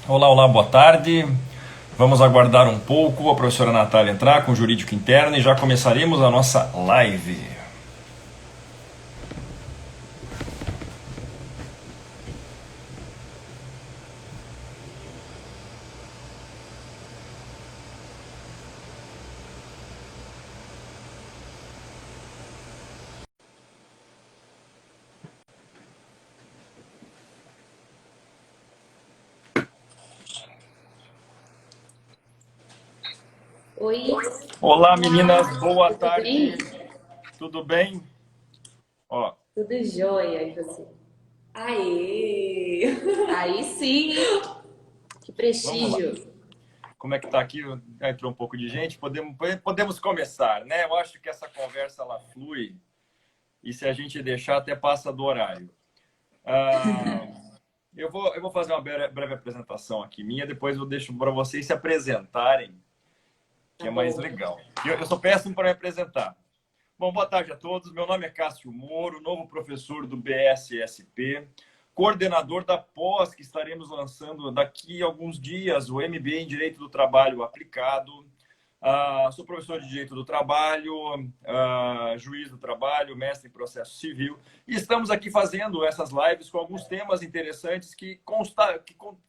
Olá, olá, boa tarde. Vamos aguardar um pouco a professora Natália entrar com o jurídico interno e já começaremos a nossa live. Oi, Olá, meninas, olá, boa tudo tarde. bem? Tudo bem? Ó, Tudo jóia, e você? Aê! Aí sim, que vamos lá. prestígio. Como é que tá aqui? Já entrou um pouco de gente. Podemos começar, né? Eu acho que essa conversa ela flui e se a gente deixar até passa do horário. Ah, eu vou fazer uma breve apresentação aqui minha, depois eu deixo para vocês se apresentarem, que Tá é mais bom. legal. Eu sou péssimo para me apresentar. Bom, boa tarde a todos. Meu nome é Cássio Moro, novo professor do BSSP, coordenador da pós que estaremos lançando daqui a alguns dias, o MBA em Direito do Trabalho Aplicado. Sou professor de Direito do Trabalho, juiz do trabalho, mestre em processo civil. E estamos aqui fazendo essas lives com alguns temas interessantes que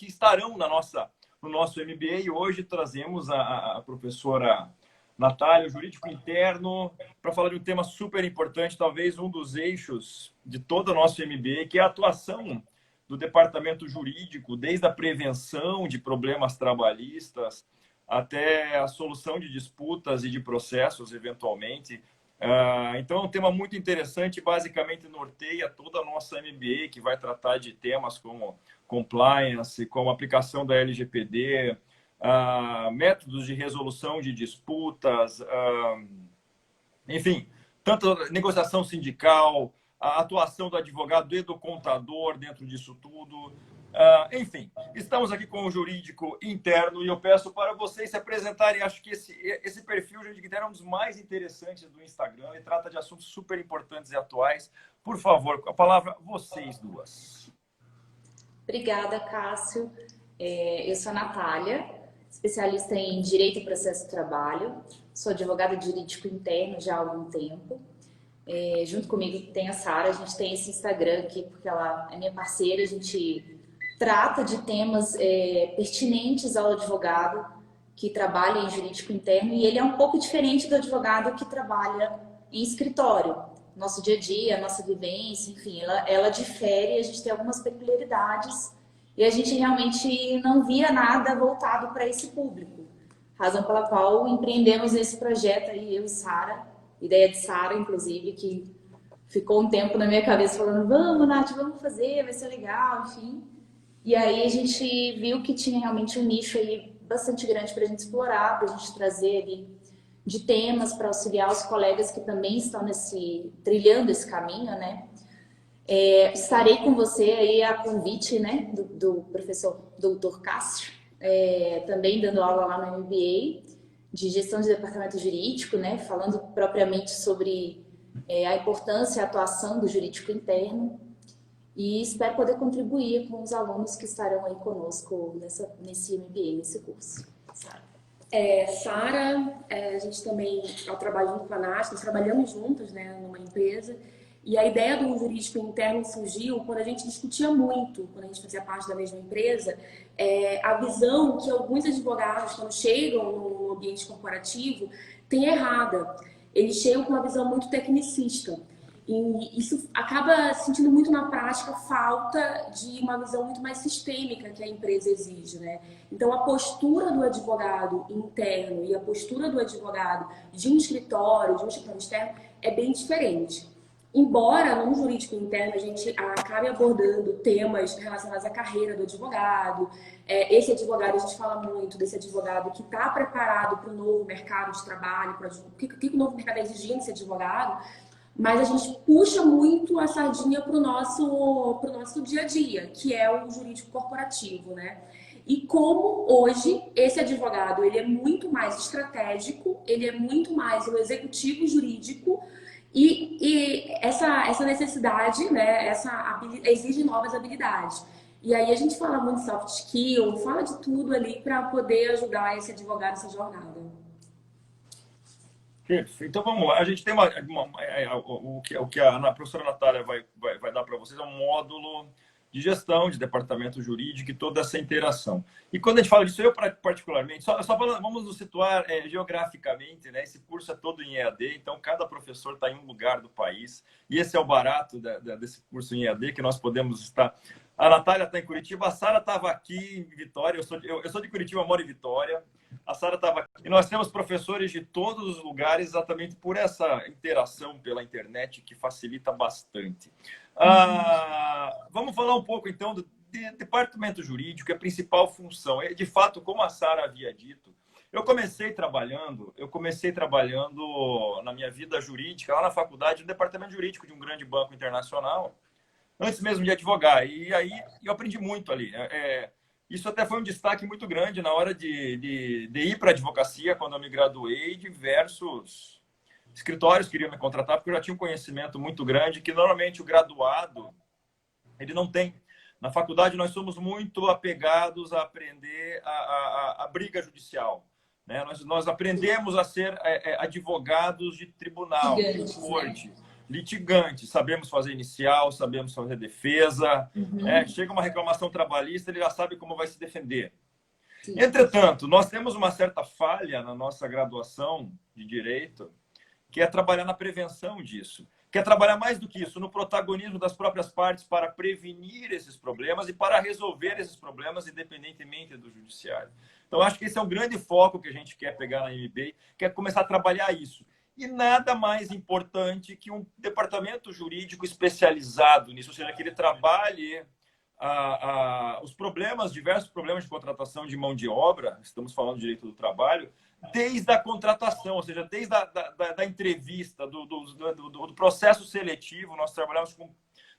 estarão no nosso MBA. E hoje trazemos a professora Natália, o jurídico interno, para falar de um tema super importante, talvez um dos eixos de todo o nosso MBA, que é a atuação do departamento jurídico, desde a prevenção de problemas trabalhistas até a solução de disputas e de processos, eventualmente. Então, é um tema muito interessante, basicamente norteia toda a nossa MBA, que vai tratar de temas como compliance, como aplicação da LGPD, métodos de resolução de disputas, enfim, tanto negociação sindical, a atuação do advogado e do contador dentro disso tudo. Enfim, estamos aqui com o jurídico interno e eu peço para vocês se apresentarem. Acho que esse perfil jurídico interno é um dos mais interessantes do Instagram e trata de assuntos super importantes e atuais. Por favor, com a palavra vocês duas. Obrigada, Cássio. Eu sou a Natália, especialista em Direito e Processo do Trabalho. Sou advogada de jurídico interno já há algum tempo. Junto comigo tem a Sara, a gente tem esse Instagram aqui porque ela é minha parceira, a gente trata de temas pertinentes ao advogado que trabalha em jurídico interno e ele é um pouco diferente do advogado que trabalha em escritório. Nosso dia a dia, nossa vivência, enfim, ela difere, a gente tem algumas peculiaridades e a gente realmente não via nada voltado para esse público. Razão pela qual empreendemos esse projeto aí, eu e Sara, ideia de Sara, inclusive, que ficou um tempo na minha cabeça falando, vamos, Nath, vamos fazer, vai ser legal, enfim. E aí a gente viu que tinha realmente um nicho aí bastante grande para a gente explorar, para a gente trazer ali de temas para auxiliar os colegas que também estão trilhando esse caminho, né? Estarei com você aí a convite, né, do professor Dr. Cássio, também dando aula lá no MBA de gestão de departamento jurídico, né, falando propriamente sobre a importância e a atuação do jurídico interno. E espero poder contribuir com os alunos que estarão aí conosco nesse MBA, nesse curso. Sara. Sara, a gente também, eu trabalho junto com a Nath, nós trabalhamos juntas, né, numa empresa, e a ideia do jurídico interno surgiu quando a gente discutia muito, quando a gente fazia parte da mesma empresa, a visão que alguns advogados, quando chegam no ambiente corporativo, têm errada. Eles chegam com uma visão muito tecnicista. E isso acaba sentindo muito na prática falta de uma visão muito mais sistêmica que a empresa exige, né? Então, a postura do advogado interno e a postura do advogado de um escritório externo, é bem diferente. Embora no jurídico interno a gente acabe abordando temas relacionados à carreira do advogado, esse advogado, a gente fala muito desse advogado que está preparado para o novo mercado de trabalho, para o que o novo mercado está exigindo desse advogado, mas a gente puxa muito a sardinha para o nosso dia a dia, que é o jurídico corporativo, né? E como hoje esse advogado ele é muito mais estratégico, ele é muito mais o executivo jurídico e essa necessidade, né, exige novas habilidades. E aí a gente fala muito soft skill, fala de tudo ali para poder ajudar esse advogado nessa jornada. Perfeito. Então vamos lá. A gente tem o que a professora Natália vai dar para vocês é um módulo de gestão de departamento jurídico e toda essa interação. E quando a gente fala disso, eu particularmente, só falando, vamos nos situar geograficamente, né? Esse curso é todo em EAD, então cada professor está em um lugar do país. E esse é o barato desse curso em EAD, que nós podemos estar. A Natália está em Curitiba, a Sara estava aqui em Vitória, eu sou de Curitiba, moro em Vitória. A Sara estava aqui. E nós temos professores de todos os lugares, exatamente por essa interação pela internet que facilita bastante. Vamos falar um pouco, então, do departamento jurídico, que é a principal função. De fato, como a Sara havia dito, eu comecei trabalhando na minha vida jurídica, lá na faculdade, no departamento jurídico de um grande banco internacional, antes mesmo de advogar. E aí eu aprendi muito ali. Isso até foi um destaque muito grande na hora de ir para a advocacia, quando eu me graduei. Diversos escritórios queriam me contratar, porque eu já tinha um conhecimento muito grande, que normalmente o graduado ele não tem. Na faculdade, nós somos muito apegados a aprender a briga judicial. Né? Nós aprendemos a ser advogados de tribunal, de corte. Litigante, sabemos fazer inicial, sabemos fazer defesa. Chega uma reclamação trabalhista, ele já sabe como vai se defender. Sim. Entretanto, nós temos uma certa falha na nossa graduação de direito, que é trabalhar na prevenção disso. Que é trabalhar mais do que isso, no protagonismo das próprias partes para prevenir esses problemas e para resolver esses problemas, independentemente do judiciário. Então, acho que esse é um grande foco que a gente quer pegar na MBA, que é começar a trabalhar isso. E nada mais importante que um departamento jurídico especializado nisso, ou seja, que ele trabalhe os problemas, diversos problemas de contratação de mão de obra, estamos falando de direito do trabalho, desde a contratação, ou seja, desde da entrevista, do processo seletivo, nós trabalhamos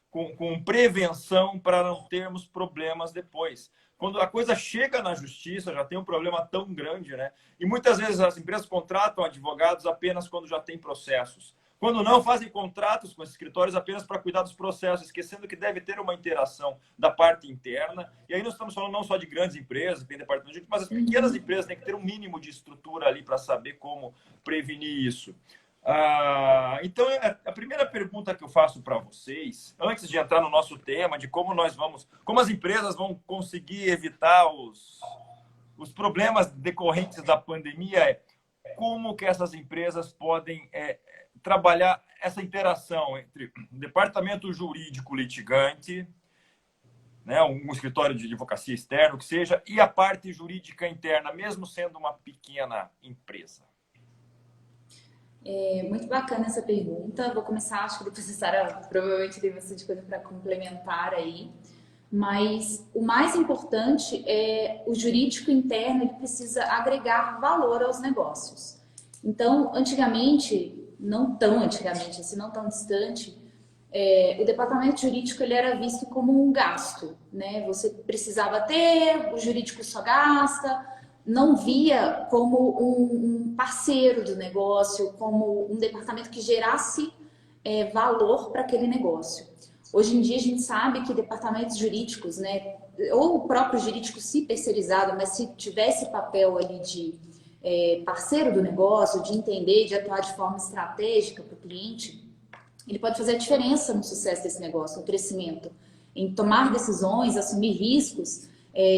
com prevenção para não termos problemas depois. Quando a coisa chega na justiça, já tem um problema tão grande, né? E muitas vezes as empresas contratam advogados apenas quando já tem processos. Quando não, fazem contratos com esses escritórios apenas para cuidar dos processos, esquecendo que deve ter uma interação da parte interna. E aí nós estamos falando não só de grandes empresas, que tem departamento jurídico, mas as pequenas empresas têm que ter um mínimo de estrutura ali para saber como prevenir isso. Então, a primeira pergunta que eu faço para vocês, antes de entrar no nosso tema, de como as empresas vão conseguir evitar os problemas decorrentes da pandemia, é como que essas empresas podem trabalhar essa interação entre o departamento jurídico litigante, né, um escritório de advocacia externo, que seja, e a parte jurídica interna, mesmo sendo uma pequena empresa. Muito bacana essa pergunta. Vou começar, acho que depois a Sara provavelmente tem bastante coisa para complementar aí. Mas o mais importante é o jurídico interno, ele precisa agregar valor aos negócios. Então, antigamente, não tão antigamente, assim, não tão distante, o departamento jurídico ele era visto como um gasto, né? Você precisava ter, o jurídico só gasta, não via como um parceiro do negócio, como um departamento que gerasse valor para aquele negócio. Hoje em dia a gente sabe que departamentos jurídicos, né, ou o próprio jurídico se terceirizado, mas se tivesse papel ali de parceiro do negócio, de entender, de atuar de forma estratégica para o cliente, ele pode fazer a diferença no sucesso desse negócio, no crescimento, em tomar decisões, assumir riscos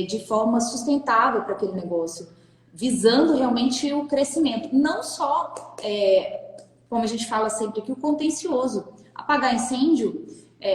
de forma sustentável para aquele negócio, visando realmente o crescimento. Não só, como a gente fala sempre aqui, o contencioso. Apagar incêndio,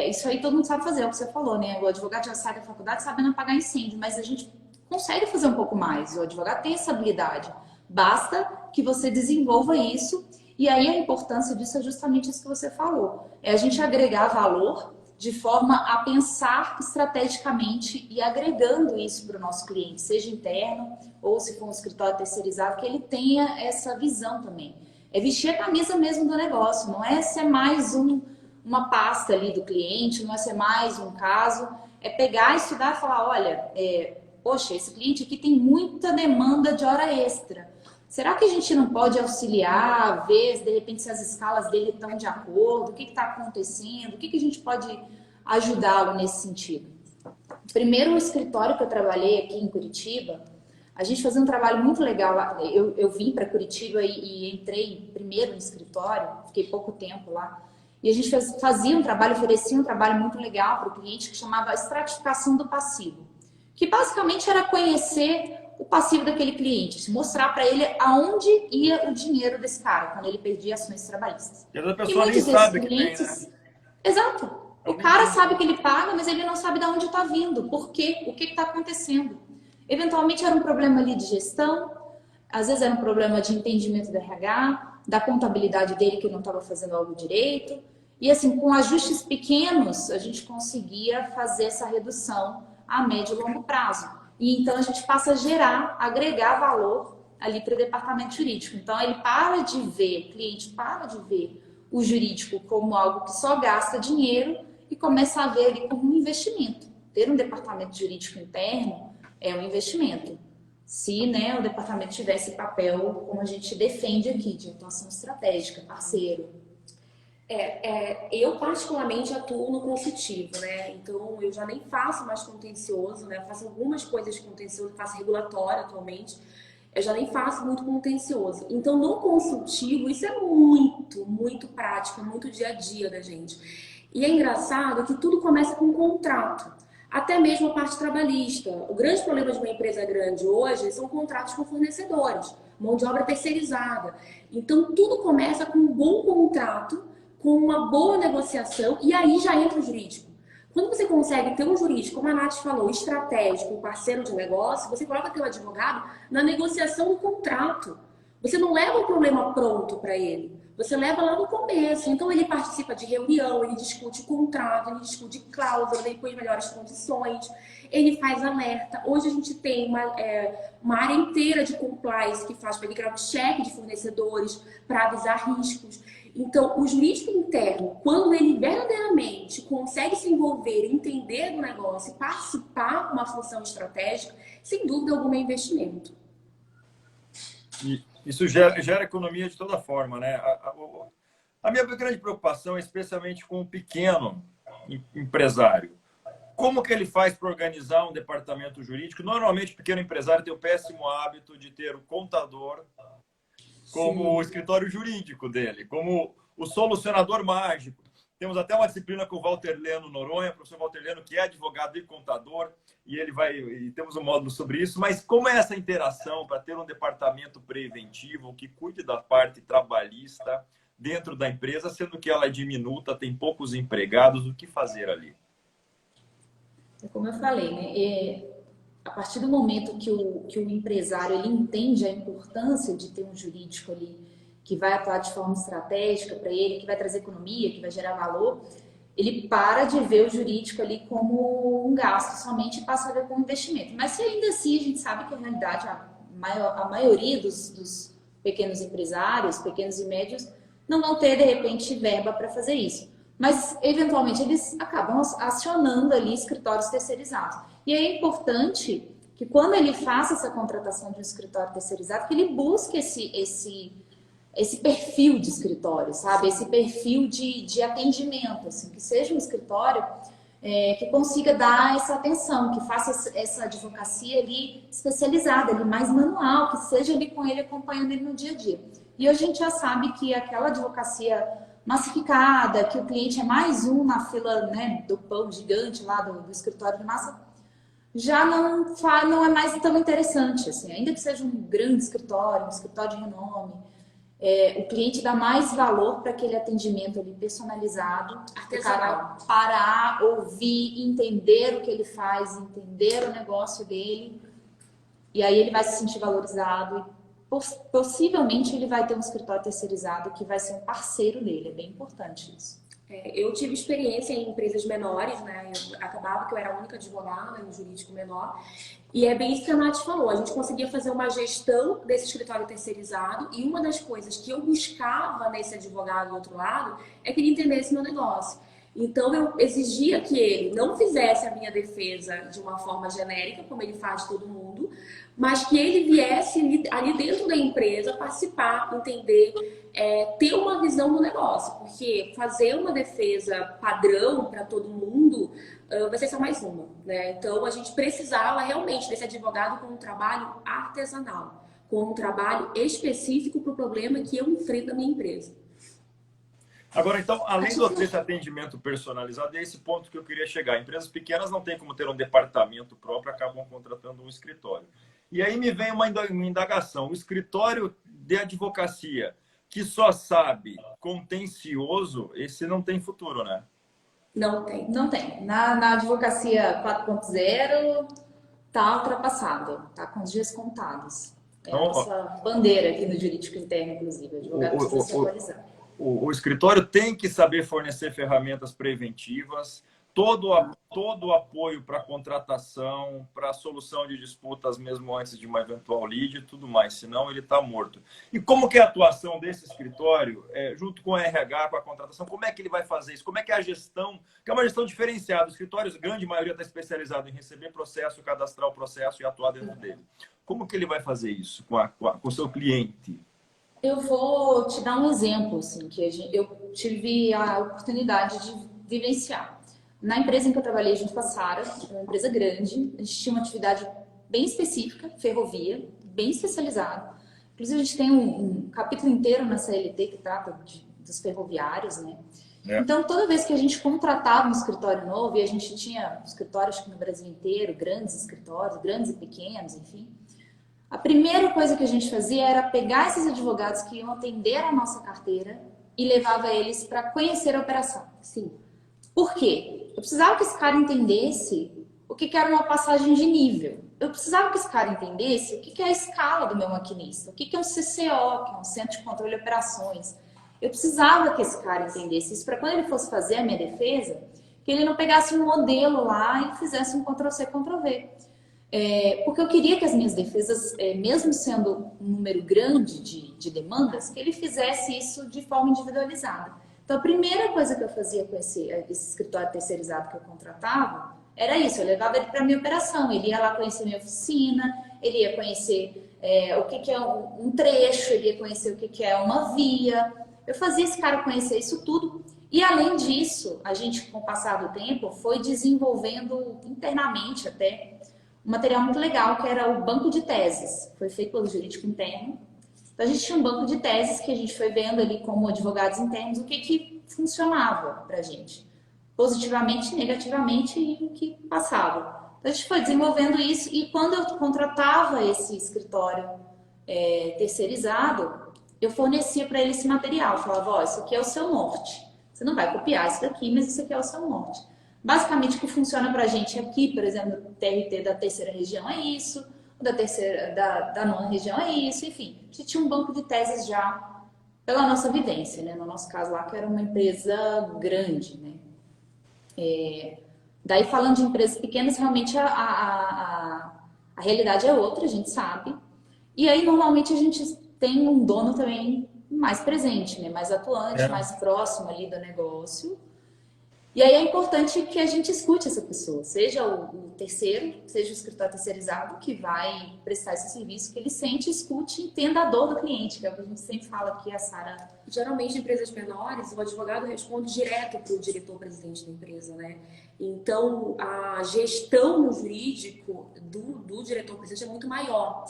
isso aí todo mundo sabe fazer, é o que você falou, né? O advogado já sai da faculdade sabendo apagar incêndio, mas a gente consegue fazer um pouco mais. O advogado tem essa habilidade. Basta que você desenvolva isso. E aí a importância disso é justamente isso que você falou. É a gente agregar valor de forma a pensar estrategicamente e agregando isso para o nosso cliente, seja interno ou se for um escritório terceirizado, que ele tenha essa visão também. É vestir a camisa mesmo do negócio, não é ser mais uma pasta ali do cliente, não é ser mais um caso, é pegar, estudar e falar, olha, poxa, esse cliente aqui tem muita demanda de hora extra. Será que a gente não pode auxiliar, ver, de repente, se as escalas dele estão de acordo, o que está acontecendo, o que a gente pode ajudá-lo nesse sentido? O primeiro escritório que eu trabalhei aqui em Curitiba, a gente fazia um trabalho muito legal lá. Eu vim para Curitiba e entrei primeiro no escritório, fiquei pouco tempo lá. E a gente fazia um trabalho, oferecia um trabalho muito legal para o cliente que chamava estratificação do passivo. Que basicamente era conhecer o passivo daquele cliente, mostrar para ele aonde ia o dinheiro desse cara quando ele perdia ações trabalhistas. E a pessoa nem sabe que tem, né? Exato. O cara sabe que ele paga, mas ele não sabe de onde está vindo, por quê, o que está acontecendo. Eventualmente era um problema ali de gestão, às vezes era um problema de entendimento do RH, da contabilidade dele que não estava fazendo algo direito. E assim, com ajustes pequenos, a gente conseguia fazer essa redução a médio e longo prazo. E então a gente passa a gerar, agregar valor ali para o departamento jurídico. Então ele para de ver, o cliente para de ver o jurídico como algo que só gasta dinheiro e começa a ver ele como um investimento. Ter um departamento jurídico interno é um investimento. Se, né, o departamento tivesse papel, como a gente defende aqui, de atuação estratégica, parceiro. Eu particularmente atuo no consultivo, né? Então eu já nem faço mais contencioso, né? Eu faço algumas coisas de contencioso, faço regulatório atualmente. Eu já nem faço muito contencioso. Então no consultivo isso é muito prático, muito dia a dia da gente. E é engraçado que tudo começa com um contrato. Até mesmo a parte trabalhista. O grande problema de uma empresa grande hoje são contratos com fornecedores, mão de obra terceirizada. Então tudo começa com um bom contrato, com uma boa negociação, e aí já entra o jurídico. Quando você consegue ter um jurídico, como a Nath falou, estratégico, um parceiro de negócio, você coloca teu advogado na negociação do contrato. Você não leva o problema pronto para ele, você leva lá no começo. Então ele participa de reunião, ele discute o contrato, ele discute cláusula, ele põe melhores condições, ele faz alerta. Hoje a gente tem uma área inteira de compliance que faz background check de fornecedores para avisar riscos. Então, o jurídico interno, quando ele verdadeiramente consegue se envolver, entender do negócio e participar de uma função estratégica, sem dúvida alguma é investimento. E isso gera economia de toda forma, né? A minha grande preocupação é especialmente com o pequeno empresário. Como que ele faz para organizar um departamento jurídico? Normalmente, o pequeno empresário tem o péssimo hábito de ter o contador como o escritório jurídico dele, como o solucionador mágico. Temos até uma disciplina com o Walter Leno Noronha, o professor Walter Leno, que é advogado e contador, e temos um módulo sobre isso. Mas como é essa interação para ter um departamento preventivo que cuide da parte trabalhista dentro da empresa, sendo que ela é diminuta, tem poucos empregados, o que fazer ali? Como eu falei, né? A partir do momento que o empresário ele entende a importância de ter um jurídico ali que vai atuar de forma estratégica para ele, que vai trazer economia, que vai gerar valor, ele para de ver o jurídico ali como um gasto somente e passa a ver como investimento. Mas se ainda assim a gente sabe que a realidade, a maioria dos pequenos empresários, pequenos e médios, não vão ter de repente verba para fazer isso. Mas eventualmente eles acabam acionando ali escritórios terceirizados. E é importante que quando ele faça essa contratação de um escritório terceirizado, que ele busque esse perfil de escritório, sabe? Esse perfil de atendimento, assim, que seja um escritório que consiga dar essa atenção, que faça essa advocacia ali especializada, ali mais manual, que seja ali com ele, acompanhando ele no dia a dia. E hoje a gente já sabe que aquela advocacia massificada, que o cliente é mais um na fila, né, do pão gigante lá do escritório de massa, já não é mais tão interessante, assim, ainda que seja um grande escritório, um escritório de renome, o cliente dá mais valor para aquele atendimento ali personalizado, artesanal, parar, ouvir, entender o que ele faz, entender o negócio dele, e aí ele vai se sentir valorizado e possivelmente ele vai ter um escritório terceirizado que vai ser um parceiro dele, é bem importante isso. Eu tive experiência em empresas menores, né? Acabava que eu era a única advogada no jurídico menor. E é bem isso que a Nath falou. A gente conseguia fazer uma gestão desse escritório terceirizado. E uma das coisas que eu buscava nesse advogado do outro lado é que ele entendesse meu negócio. Então, eu exigia que ele não fizesse a minha defesa de uma forma genérica, como ele faz de todo mundo, mas que ele viesse ali dentro da empresa participar, entender, ter uma visão do negócio. Porque fazer uma defesa padrão para todo mundo vai ser só mais uma, né? Então, a gente precisava realmente desse advogado com um trabalho artesanal, com um trabalho específico para o problema que eu enfrento na minha empresa. Agora, então, além desse atendimento personalizado, é esse ponto que eu queria chegar. Empresas pequenas não têm como ter um departamento próprio, acabam contratando um escritório. E aí me vem uma indagação. O escritório de advocacia que só sabe contencioso, esse não tem futuro, né? Não tem. Não tem. Na advocacia 4.0 está ultrapassado, está com os dias contados. É a nossa bandeira aqui no jurídico interno, inclusive. Advogado precisa se atualizar. O escritório tem que saber fornecer ferramentas preventivas, todo o apoio para contratação, para a solução de disputas mesmo antes de uma eventual lead e tudo mais, senão ele está morto. E como que é a atuação desse escritório, junto com o RH, com a contratação, como é que ele vai fazer isso? Como é que é a gestão, que é uma gestão diferenciada, os escritórios, a grande maioria está especializado em receber processo, cadastrar o processo e atuar dentro dele. Como que ele vai fazer isso com o seu cliente? Eu vou te dar um exemplo, assim, que eu tive a oportunidade de vivenciar. Na empresa em que eu trabalhei junto com a Sara, uma empresa grande, a gente tinha uma atividade bem específica, ferrovia, bem especializada. Inclusive, a gente tem um capítulo inteiro na CLT que trata dos ferroviários, né? Então, toda vez que a gente contratava um escritório novo, e a gente tinha escritórios no Brasil inteiro, grandes escritórios, grandes e pequenos, enfim, a primeira coisa que a gente fazia era pegar esses advogados que iam atender a nossa carteira e levava eles para conhecer a operação. Sim. Por quê? Eu precisava que esse cara entendesse o que era uma passagem de nível. Eu precisava que esse cara entendesse o que é a escala do meu maquinista, o que é um CCO, que é um Centro de Controle de Operações. Eu precisava que esse cara entendesse isso para quando ele fosse fazer a minha defesa, que ele não pegasse um modelo lá e fizesse um Ctrl+C, Ctrl+V. Porque eu queria que as minhas defesas, mesmo sendo um número grande de demandas, que ele fizesse isso de forma individualizada. Então, a primeira coisa que eu fazia com esse escritório terceirizado que eu contratava era isso, eu levava ele para a minha operação, ele ia lá conhecer minha oficina, ele ia conhecer o que é um trecho, ele ia conhecer o que é uma via. Eu fazia esse cara conhecer isso tudo. E, além disso, a gente, com o passar do tempo, foi desenvolvendo internamente até um material muito legal, que era o banco de teses. Foi feito pelo jurídico interno. Então, a gente tinha um banco de teses que a gente foi vendo ali como advogados internos o que funcionava para a gente. Positivamente, negativamente e o que passava. Então, a gente foi desenvolvendo isso e quando eu contratava esse escritório terceirizado, eu fornecia para ele esse material. Eu falava, ó, isso aqui é o seu norte. Você não vai copiar isso daqui, mas isso aqui é o seu norte. Basicamente, o que funciona para a gente aqui, por exemplo, o TRT da terceira região é isso, o da nona região é isso, enfim. A gente tinha um banco de teses já pela nossa vivência, né? No nosso caso lá, que era uma empresa grande, né? Daí, falando de empresas pequenas, realmente a realidade é outra, a gente sabe. E aí, normalmente, a gente tem um dono também mais presente, né? Mais atuante, mais próximo ali do negócio. E aí é importante que a gente escute essa pessoa, seja o terceiro, seja o escritório terceirizado que vai prestar esse serviço, que ele sente, escute e entenda a dor do cliente, que é o que a gente sempre fala aqui, a Sara. Geralmente, em empresas menores, o advogado responde direto para o diretor-presidente da empresa, né? Então, a gestão no jurídico do diretor-presidente é muito maior.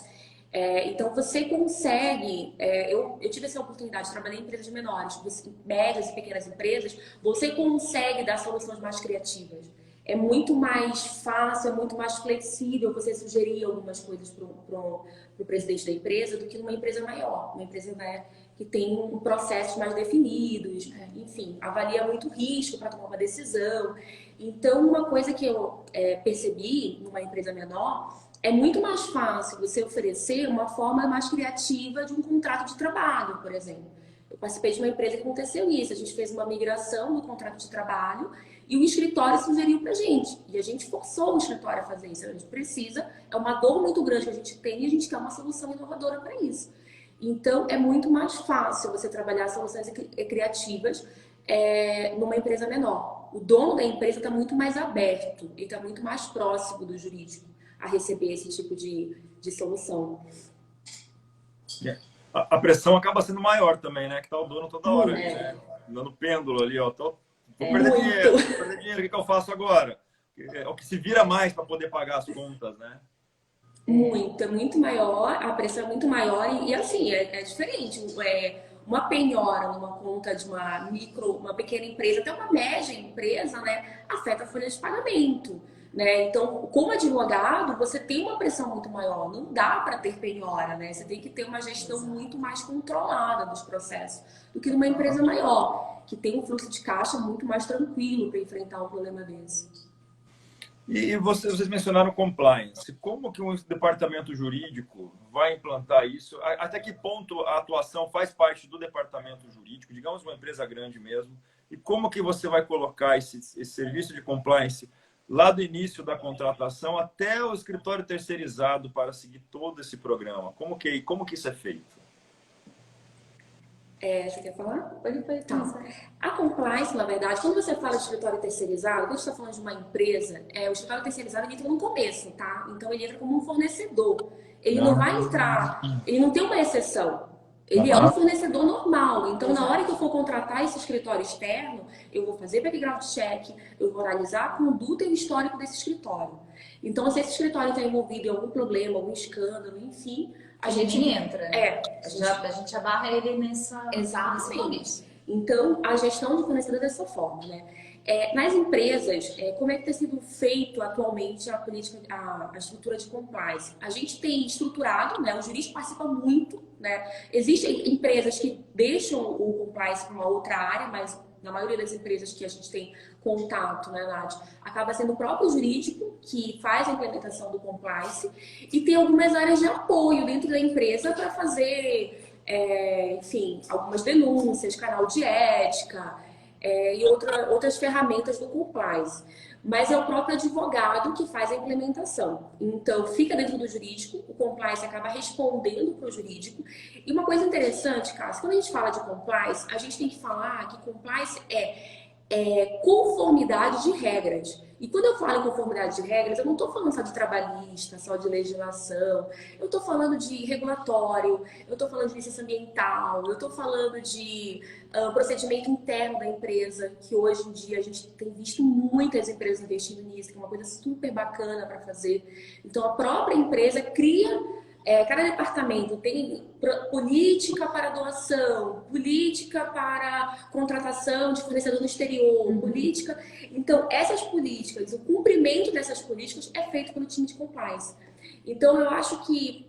Então, você consegue... eu tive essa oportunidade de trabalhar em empresas menores, médias e pequenas empresas, você consegue dar soluções mais criativas. É muito mais fácil, é muito mais flexível você sugerir algumas coisas para o presidente da empresa do que numa empresa maior. Uma empresa, né, que tem processos mais definidos, enfim, avalia muito risco para tomar uma decisão. Então, uma coisa que eu percebi numa empresa menor... É muito mais fácil você oferecer uma forma mais criativa de um contrato de trabalho, por exemplo. Eu participei de uma empresa que aconteceu isso. A gente fez uma migração do contrato de trabalho e o escritório sugeriu pra gente. E a gente forçou o escritório a fazer isso. A gente precisa, é uma dor muito grande que a gente tem e a gente quer uma solução inovadora para isso. Então, é muito mais fácil você trabalhar soluções criativas numa empresa menor. o dono da empresa está muito mais aberto, ele está muito mais próximo do jurídico a receber esse tipo de solução. A pressão acaba sendo maior também, né? Que tá o dono toda hora ali, né? Dando pêndulo ali, ó. Vou perder dinheiro, o que eu faço agora? É o que se vira mais para poder pagar as contas, né? Muito maior, a pressão é muito maior e assim, é diferente. Uma penhora numa conta de uma pequena empresa, até uma média empresa, né, afeta a folha de pagamento, né? Então, como advogado, você tem uma pressão muito maior, não dá para ter penhora, né? Você tem que ter uma gestão muito mais controlada dos processos do que numa empresa maior, que tem um fluxo de caixa muito mais tranquilo para enfrentar um problema desse. E vocês mencionaram compliance. Como que um departamento jurídico vai implantar isso? Até que ponto a atuação faz parte do departamento jurídico, digamos uma empresa grande mesmo, e como que você vai colocar esse serviço de compliance lá do início da contratação até o escritório terceirizado para seguir todo esse programa? Como que isso é feito? Você quer falar? Pode Tá. A compliance, na verdade, quando você fala de escritório terceirizado, quando você está falando de uma empresa, o escritório terceirizado ele entra no começo, tá? Então ele entra como um fornecedor. Ele não vai entrar, ele não tem uma exceção. Ele é um fornecedor normal. Então, na hora que eu for contratar esse escritório externo, eu vou fazer background check, eu vou analisar a conduta e o histórico desse escritório. Então, se esse escritório está envolvido em algum problema, algum escândalo, enfim, a gente entra. A gente abarra ele nessa. Exatamente. Então, a gestão do fornecedor é dessa forma, né? Nas empresas, como é que tem sido feito atualmente a política, a estrutura de compliance? A gente tem estruturado, né? O jurídico participa muito, né? Existem empresas que deixam o compliance para uma outra área, mas na maioria das empresas que a gente tem contato, né, Nath, acaba sendo o próprio jurídico que faz a implementação do compliance e tem algumas áreas de apoio dentro da empresa para fazer, enfim, algumas denúncias, canal de ética e outras ferramentas do compliance. Mas é o próprio advogado que faz a implementação. Então, fica dentro do jurídico, o compliance acaba respondendo para o jurídico. E uma coisa interessante, Cássio, quando a gente fala de compliance, a gente tem que falar que compliance é conformidade de regras. E quando eu falo em conformidade de regras, eu não estou falando só de trabalhista, só de legislação. Eu estou falando de regulatório, eu estou falando de licença ambiental, eu estou falando de procedimento interno da empresa, que hoje em dia a gente tem visto muitas empresas investindo nisso, que é uma coisa super bacana para fazer. Então, a própria empresa cria... cada departamento tem política para doação, política para contratação de fornecedor no exterior, política. Então, essas políticas, o cumprimento dessas políticas é feito pelo time de compliance. Então, eu acho que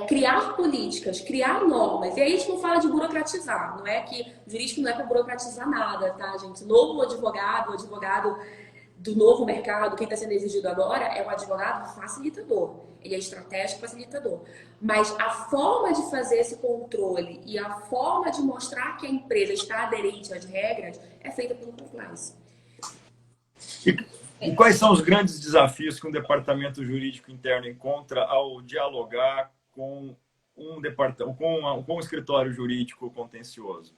criar políticas, criar normas, e aí a gente não fala de burocratizar, não é que o jurídico não é para burocratizar nada, tá, gente? O advogado do novo mercado, quem está sendo exigido agora é um advogado facilitador. Ele é estratégico facilitador. Mas a forma de fazer esse controle e a forma de mostrar que a empresa está aderente às regras é feita pelo compliance. E quais são os grandes desafios que um departamento jurídico interno encontra ao dialogar com um escritório jurídico contencioso?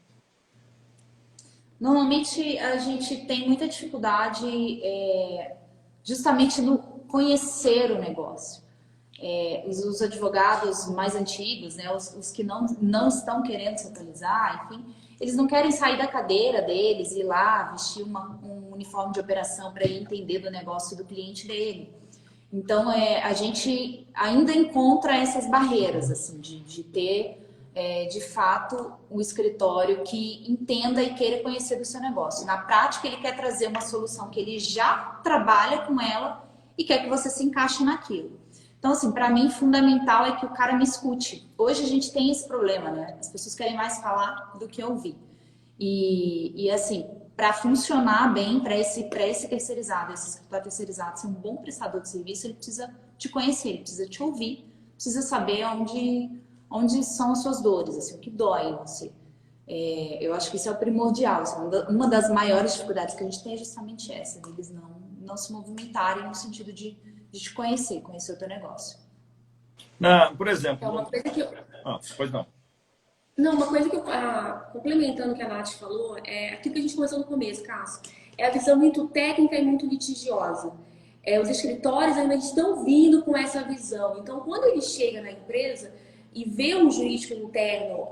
Normalmente, a gente tem muita dificuldade justamente no conhecer o negócio. Os advogados mais antigos, né, os que não estão querendo se atualizar, enfim, eles não querem sair da cadeira deles e ir lá vestir um uniforme de operação para entender do negócio do cliente dele. Então, a gente ainda encontra essas barreiras, assim, de ter... de fato, um escritório que entenda e queira conhecer do seu negócio. Na prática, ele quer trazer uma solução que ele já trabalha com ela e quer que você se encaixe naquilo. Então, assim, para mim, fundamental é que o cara me escute. Hoje a gente tem esse problema, né? As pessoas querem mais falar do que ouvir. E assim, para funcionar bem, para esse terceirizado, esse escritório terceirizado ser um bom prestador de serviço, ele precisa te conhecer, ele precisa te ouvir, precisa saber onde são as suas dores, assim, o que dói em você. Eu acho que isso é o primordial. Assim, uma das maiores dificuldades que a gente tem é justamente essa, deles não se movimentarem no sentido de te conhecer o teu negócio. Por exemplo... uma coisa que pois não. Não, uma coisa que complementando o que a Nath falou, é aquilo que a gente começou no começo, Cássio. é a visão muito técnica e muito litigiosa. Os escritórios ainda estão vindo com essa visão. Então, quando ele chega na empresa e vê um jurídico interno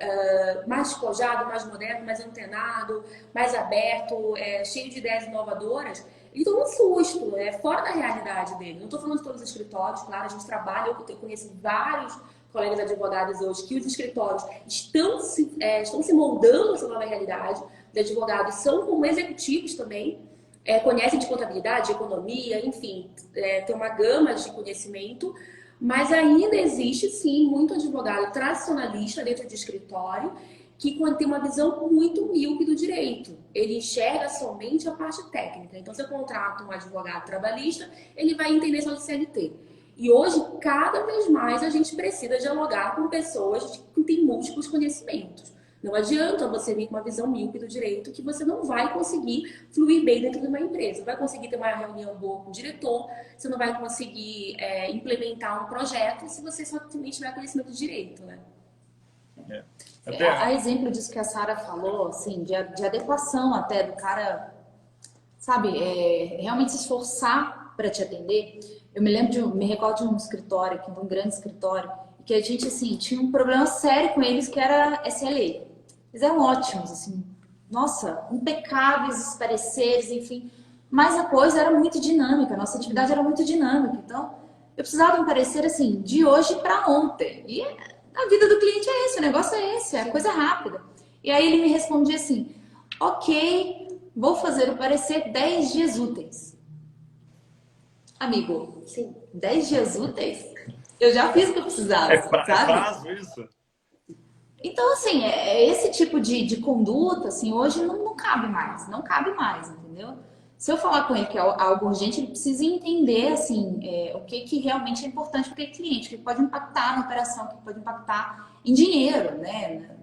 mais despojado, mais moderno, mais antenado, mais aberto, cheio de ideias inovadoras, ele toma um susto, fora da realidade dele. Não estou falando de todos os escritórios, claro, a gente trabalha, eu conheço vários colegas advogados hoje que os escritórios estão se moldando a essa nova realidade. Os advogados são como executivos também, conhecem de contabilidade, de economia, enfim, tem uma gama de conhecimento, mas ainda existe, sim, muito advogado tradicionalista dentro de escritório que tem uma visão muito míope do direito. Ele enxerga somente a parte técnica. Então, se eu contrato um advogado trabalhista, ele vai entender só de CLT. E hoje, cada vez mais, a gente precisa dialogar com pessoas que têm múltiplos conhecimentos. Não adianta você vir com uma visão míope do direito que você não vai conseguir fluir bem dentro de uma empresa. Não vai conseguir ter uma reunião boa com o diretor, você não vai conseguir implementar um projeto se você só tiver conhecimento de direito, né? A exemplo disso que a Sara falou, assim, de adequação até do cara, sabe, realmente se esforçar para te atender. Eu me recordo de um escritório, de um grande escritório, que a gente, assim, tinha um problema sério com eles, que era SLA. Eles eram ótimos, assim, nossa, impecáveis, os pareceres, enfim. Mas a coisa era muito dinâmica, a nossa atividade era muito dinâmica. Então, eu precisava de um parecer, assim, de hoje para ontem. E a vida do cliente é esse, o negócio é esse, é coisa rápida. E aí ele me respondia assim, ok, vou fazer o parecer 10 dias úteis. Amigo, sim, 10 dias úteis? Eu já fiz o que eu precisava, sabe? É prazo isso? Então, assim, esse tipo de conduta, assim, hoje não cabe mais. Não cabe mais, entendeu? Se eu falar com ele que é algo urgente, ele precisa entender, assim, o que realmente é importante para aquele cliente, o que pode impactar na operação, o que pode impactar em dinheiro, né?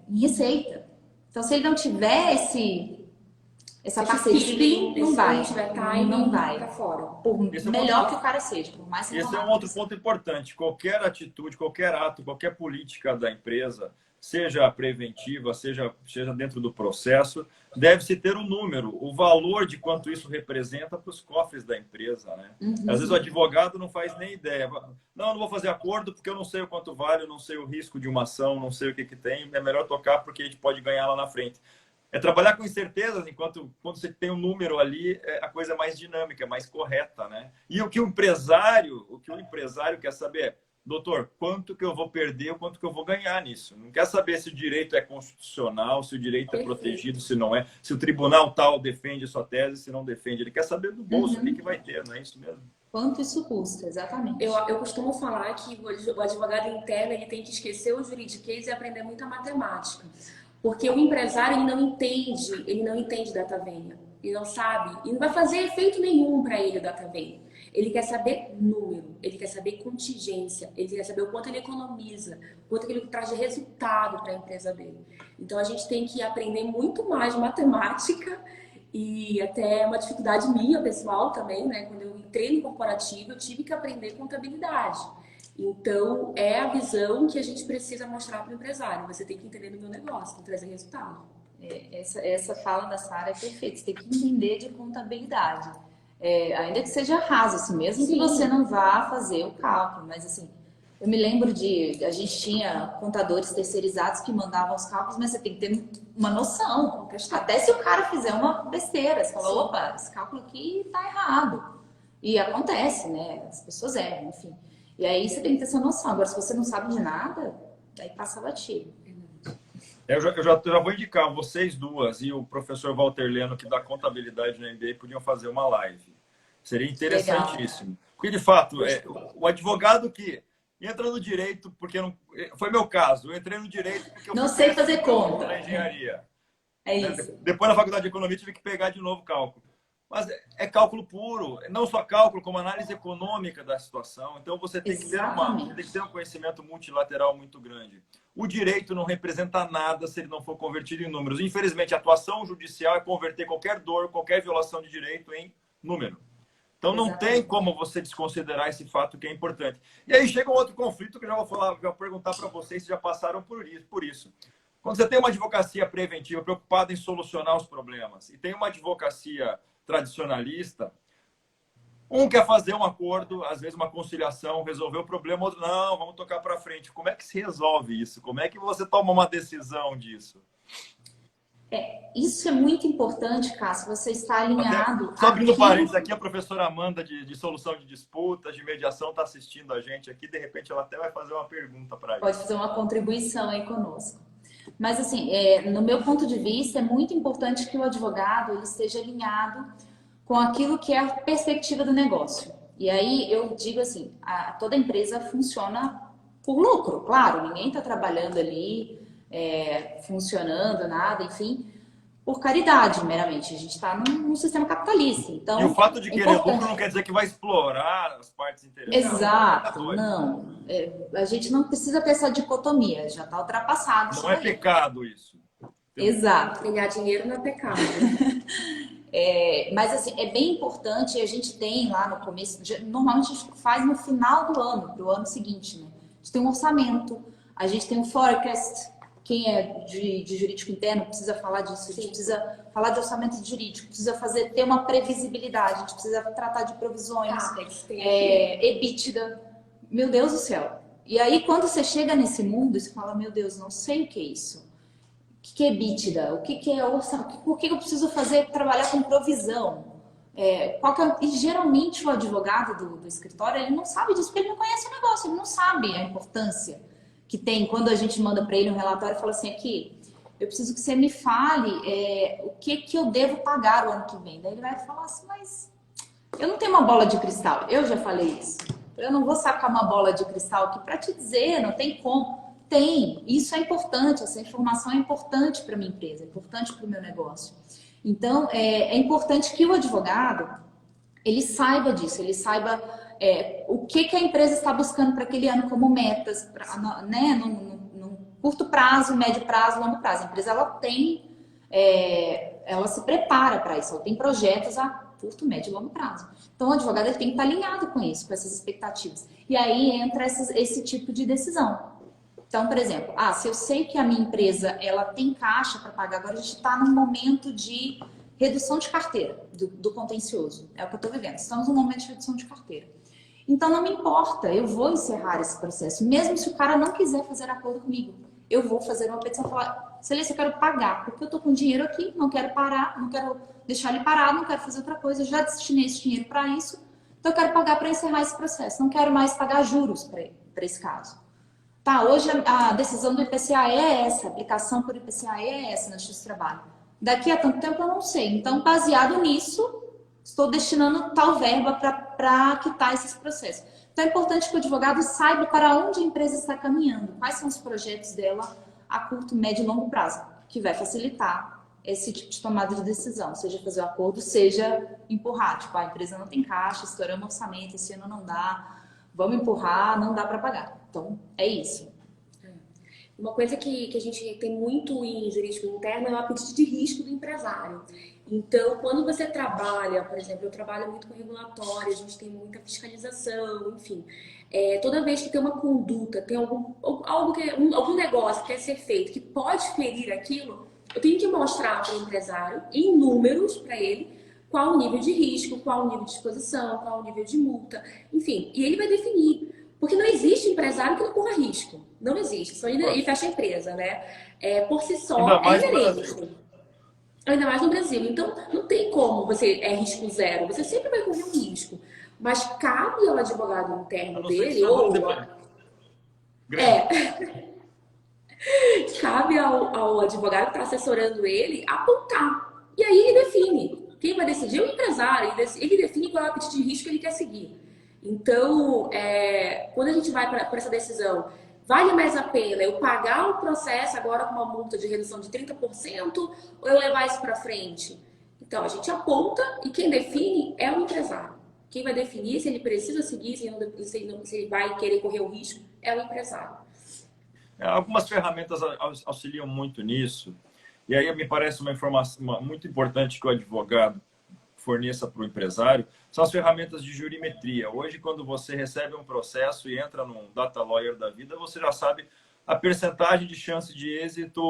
Em receita. Então, se ele não tiver essa parceria, não vai. Não vai. Tá fora. Por melhor que o cara seja, por mais que esse é um outro ponto importante. Qualquer atitude, qualquer ato, qualquer política da empresa, seja preventiva, seja dentro do processo, deve-se ter um número, o valor de quanto isso representa para os cofres da empresa, né? Às vezes o advogado não faz nem ideia. Não vou fazer acordo porque eu não sei o quanto vale, eu não sei o risco de uma ação, não sei o que tem, é melhor tocar porque a gente pode ganhar lá na frente. É trabalhar com incertezas, enquanto quando você tem um número ali, a coisa é mais dinâmica, mais correta, né? E o que o empresário quer saber é, doutor, quanto que eu vou perder ou quanto que eu vou ganhar nisso? Não quer saber se o direito é constitucional, se o direito é protegido, se não é, se o tribunal tal defende sua tese, se não defende. Ele quer saber do bolso, o que vai ter, não é isso mesmo? Quanto isso custa, exatamente. Eu costumo falar que o advogado interno ele tem que esquecer o juridiquês e aprender muita matemática. Porque o empresário ele não entende data vênia, ele não sabe, e não vai fazer efeito nenhum para ele o data vênia. Ele quer saber número, ele quer saber contingência, ele quer saber o quanto ele economiza, o quanto ele traz de resultado para a empresa dele. Então a gente tem que aprender muito mais matemática e até uma dificuldade minha pessoal também, né? Quando eu entrei no corporativo, eu tive que aprender contabilidade. Então, é a visão que a gente precisa mostrar para o empresário. Você tem que entender do meu negócio, tem que trazer resultado. Essa fala da Sara é perfeita. Você tem que entender de contabilidade. Ainda que seja raso, assim, mesmo que você não vá fazer o cálculo. Mas, assim, eu me lembro a gente tinha contadores terceirizados que mandavam os cálculos, mas você tem que ter uma noção. Até se o cara fizer uma besteira, você fala, opa, esse cálculo aqui está errado. E acontece, né? As pessoas erram, enfim. E aí você tem que ter essa noção. Agora, se você não sabe de nada, aí passa batido. Eu já vou indicar, vocês duas e o professor Walter Leno, que dá contabilidade no MBA, podiam fazer uma live. Seria interessantíssimo. Legal. Porque, de fato, o advogado que entra no direito, porque não... Foi meu caso, eu entrei no direito porque eu não sei fazer conta. Na engenharia. É isso. Depois, na faculdade de economia, tive que pegar de novo cálculo. Mas é cálculo puro, não só cálculo, como análise econômica da situação. Então, você tem que ter um conhecimento multilateral muito grande. O direito não representa nada se ele não for convertido em números. Infelizmente, a atuação judicial é converter qualquer dor, qualquer violação de direito em número. Então, não tem como você desconsiderar esse fato que é importante. E aí chega um outro conflito que eu já vou perguntar para vocês se já passaram por isso. Quando você tem uma advocacia preventiva preocupada em solucionar os problemas e tem uma advocacia tradicionalista, um quer fazer um acordo, às vezes uma conciliação, resolver o problema, outro não, vamos tocar para frente. Como é que se resolve isso? Como é que você toma uma decisão disso? Isso é muito importante, Cássio, você está alinhado. Só abrindo parênteses aqui, a professora Amanda de solução de disputas, de mediação, está assistindo a gente aqui. De repente, ela até vai fazer uma pergunta para a gente. Pode fazer uma contribuição aí conosco. Mas, assim, no meu ponto de vista, é muito importante que o advogado ele esteja alinhado com aquilo que é a perspectiva do negócio. E aí eu digo assim, toda empresa funciona por lucro, claro, ninguém está trabalhando ali, funcionando, nada, enfim, por caridade, meramente. A gente está num sistema capitalista. Então, e o fato de querer lucro não quer dizer que vai explorar as partes interessadas. Exato, não. A gente não precisa ter essa dicotomia, já está ultrapassado. Não é pecado isso. Exato. Ganhar dinheiro não é pecado. Mas assim, é bem importante, a gente tem lá no começo, normalmente a gente faz no final do ano, para o ano seguinte, né? A gente tem um orçamento, a gente tem um forecast, quem é de jurídico interno precisa falar disso, a gente precisa falar de orçamento jurídico, precisa ter uma previsibilidade, a gente precisa tratar de provisões, EBITDA, meu Deus do céu. E aí quando você chega nesse mundo, você fala, meu Deus, não sei o que é isso. O que é EBITDA? O que é orçamento? Por que eu preciso trabalhar com provisão? E geralmente o advogado do escritório, ele não sabe disso, porque ele não conhece o negócio, ele não sabe a importância que tem quando a gente manda para ele um relatório e fala assim, aqui, eu preciso que você me fale o que eu devo pagar o ano que vem. Daí ele vai falar assim, mas eu não tenho uma bola de cristal. Eu já falei isso. Eu não vou sacar uma bola de cristal aqui para te dizer, não tem como. Tem, isso é importante, essa informação é importante para a minha empresa, é importante para o meu negócio. Então, é importante que o advogado, ele saiba disso, ele saiba o que a empresa está buscando para aquele ano como metas, né, no curto prazo, médio prazo, longo prazo. A empresa, ela se prepara para isso, ela tem projetos a curto, médio e longo prazo. Então, o advogado ele tem que estar alinhado com isso, com essas expectativas. E aí entra esse tipo de decisão. Então, por exemplo, se eu sei que a minha empresa ela tem caixa para pagar, agora a gente está num momento de redução de carteira do contencioso. É o que eu estou vivendo. Estamos num momento de redução de carteira. Então, não me importa, eu vou encerrar esse processo, mesmo se o cara não quiser fazer acordo comigo. Eu vou fazer uma petição e falar, Celeste, eu quero pagar, porque eu estou com dinheiro aqui, não quero parar, não quero deixar ele parado, não quero fazer outra coisa, eu já destinei esse dinheiro para isso, então eu quero pagar para encerrar esse processo. Não quero mais pagar juros para esse caso. Tá, hoje a decisão do IPCA é essa, a aplicação por IPCA é essa na Justiça do Trabalho. Daqui a tanto tempo eu não sei. Então, baseado nisso, estou destinando tal verba para quitar esses processos. Então, é importante que o advogado saiba para onde a empresa está caminhando, quais são os projetos dela a curto, médio e longo prazo, que vai facilitar esse tipo de tomada de decisão, seja fazer o acordo, seja empurrar. Tipo, a empresa não tem caixa, estouramos o orçamento, esse ano não dá, vamos empurrar, não dá para pagar. Então, é isso. Uma coisa que a gente tem muito em jurídico interno é o apetite de risco do empresário. Então, quando você trabalha, por exemplo, eu trabalho muito com regulatório, a gente tem muita fiscalização, enfim. Toda vez que tem uma conduta, tem algum negócio que quer ser feito, que pode ferir aquilo, eu tenho que mostrar para o empresário, em números para ele, qual o nível de risco, qual o nível de exposição, qual o nível de multa, enfim. E ele vai definir. Porque não existe empresário que não corra risco. Não existe. Só ele fecha a empresa, né? Por si só, é inerente. Ainda mais no Brasil. Então, não tem como você risco zero. Você sempre vai correr um risco. Mas cabe ao advogado interno dele, cabe ao advogado que está assessorando ele apontar. E aí ele define. Quem vai decidir é o empresário. Ele define qual é o apetite de risco que ele quer seguir. Então, quando a gente vai para essa decisão, vale mais a pena eu pagar o processo agora com uma multa de redução de 30% ou eu levar isso para frente? Então, a gente aponta e quem define é o empresário. Quem vai definir se ele precisa seguir, se ele vai querer correr o risco, é o empresário. Algumas ferramentas auxiliam muito nisso. E aí me parece uma informação muito importante que o advogado forneça para o empresário, são as ferramentas de jurimetria. Hoje, quando você recebe um processo e entra num data lawyer da vida, você já sabe a percentagem de chance de êxito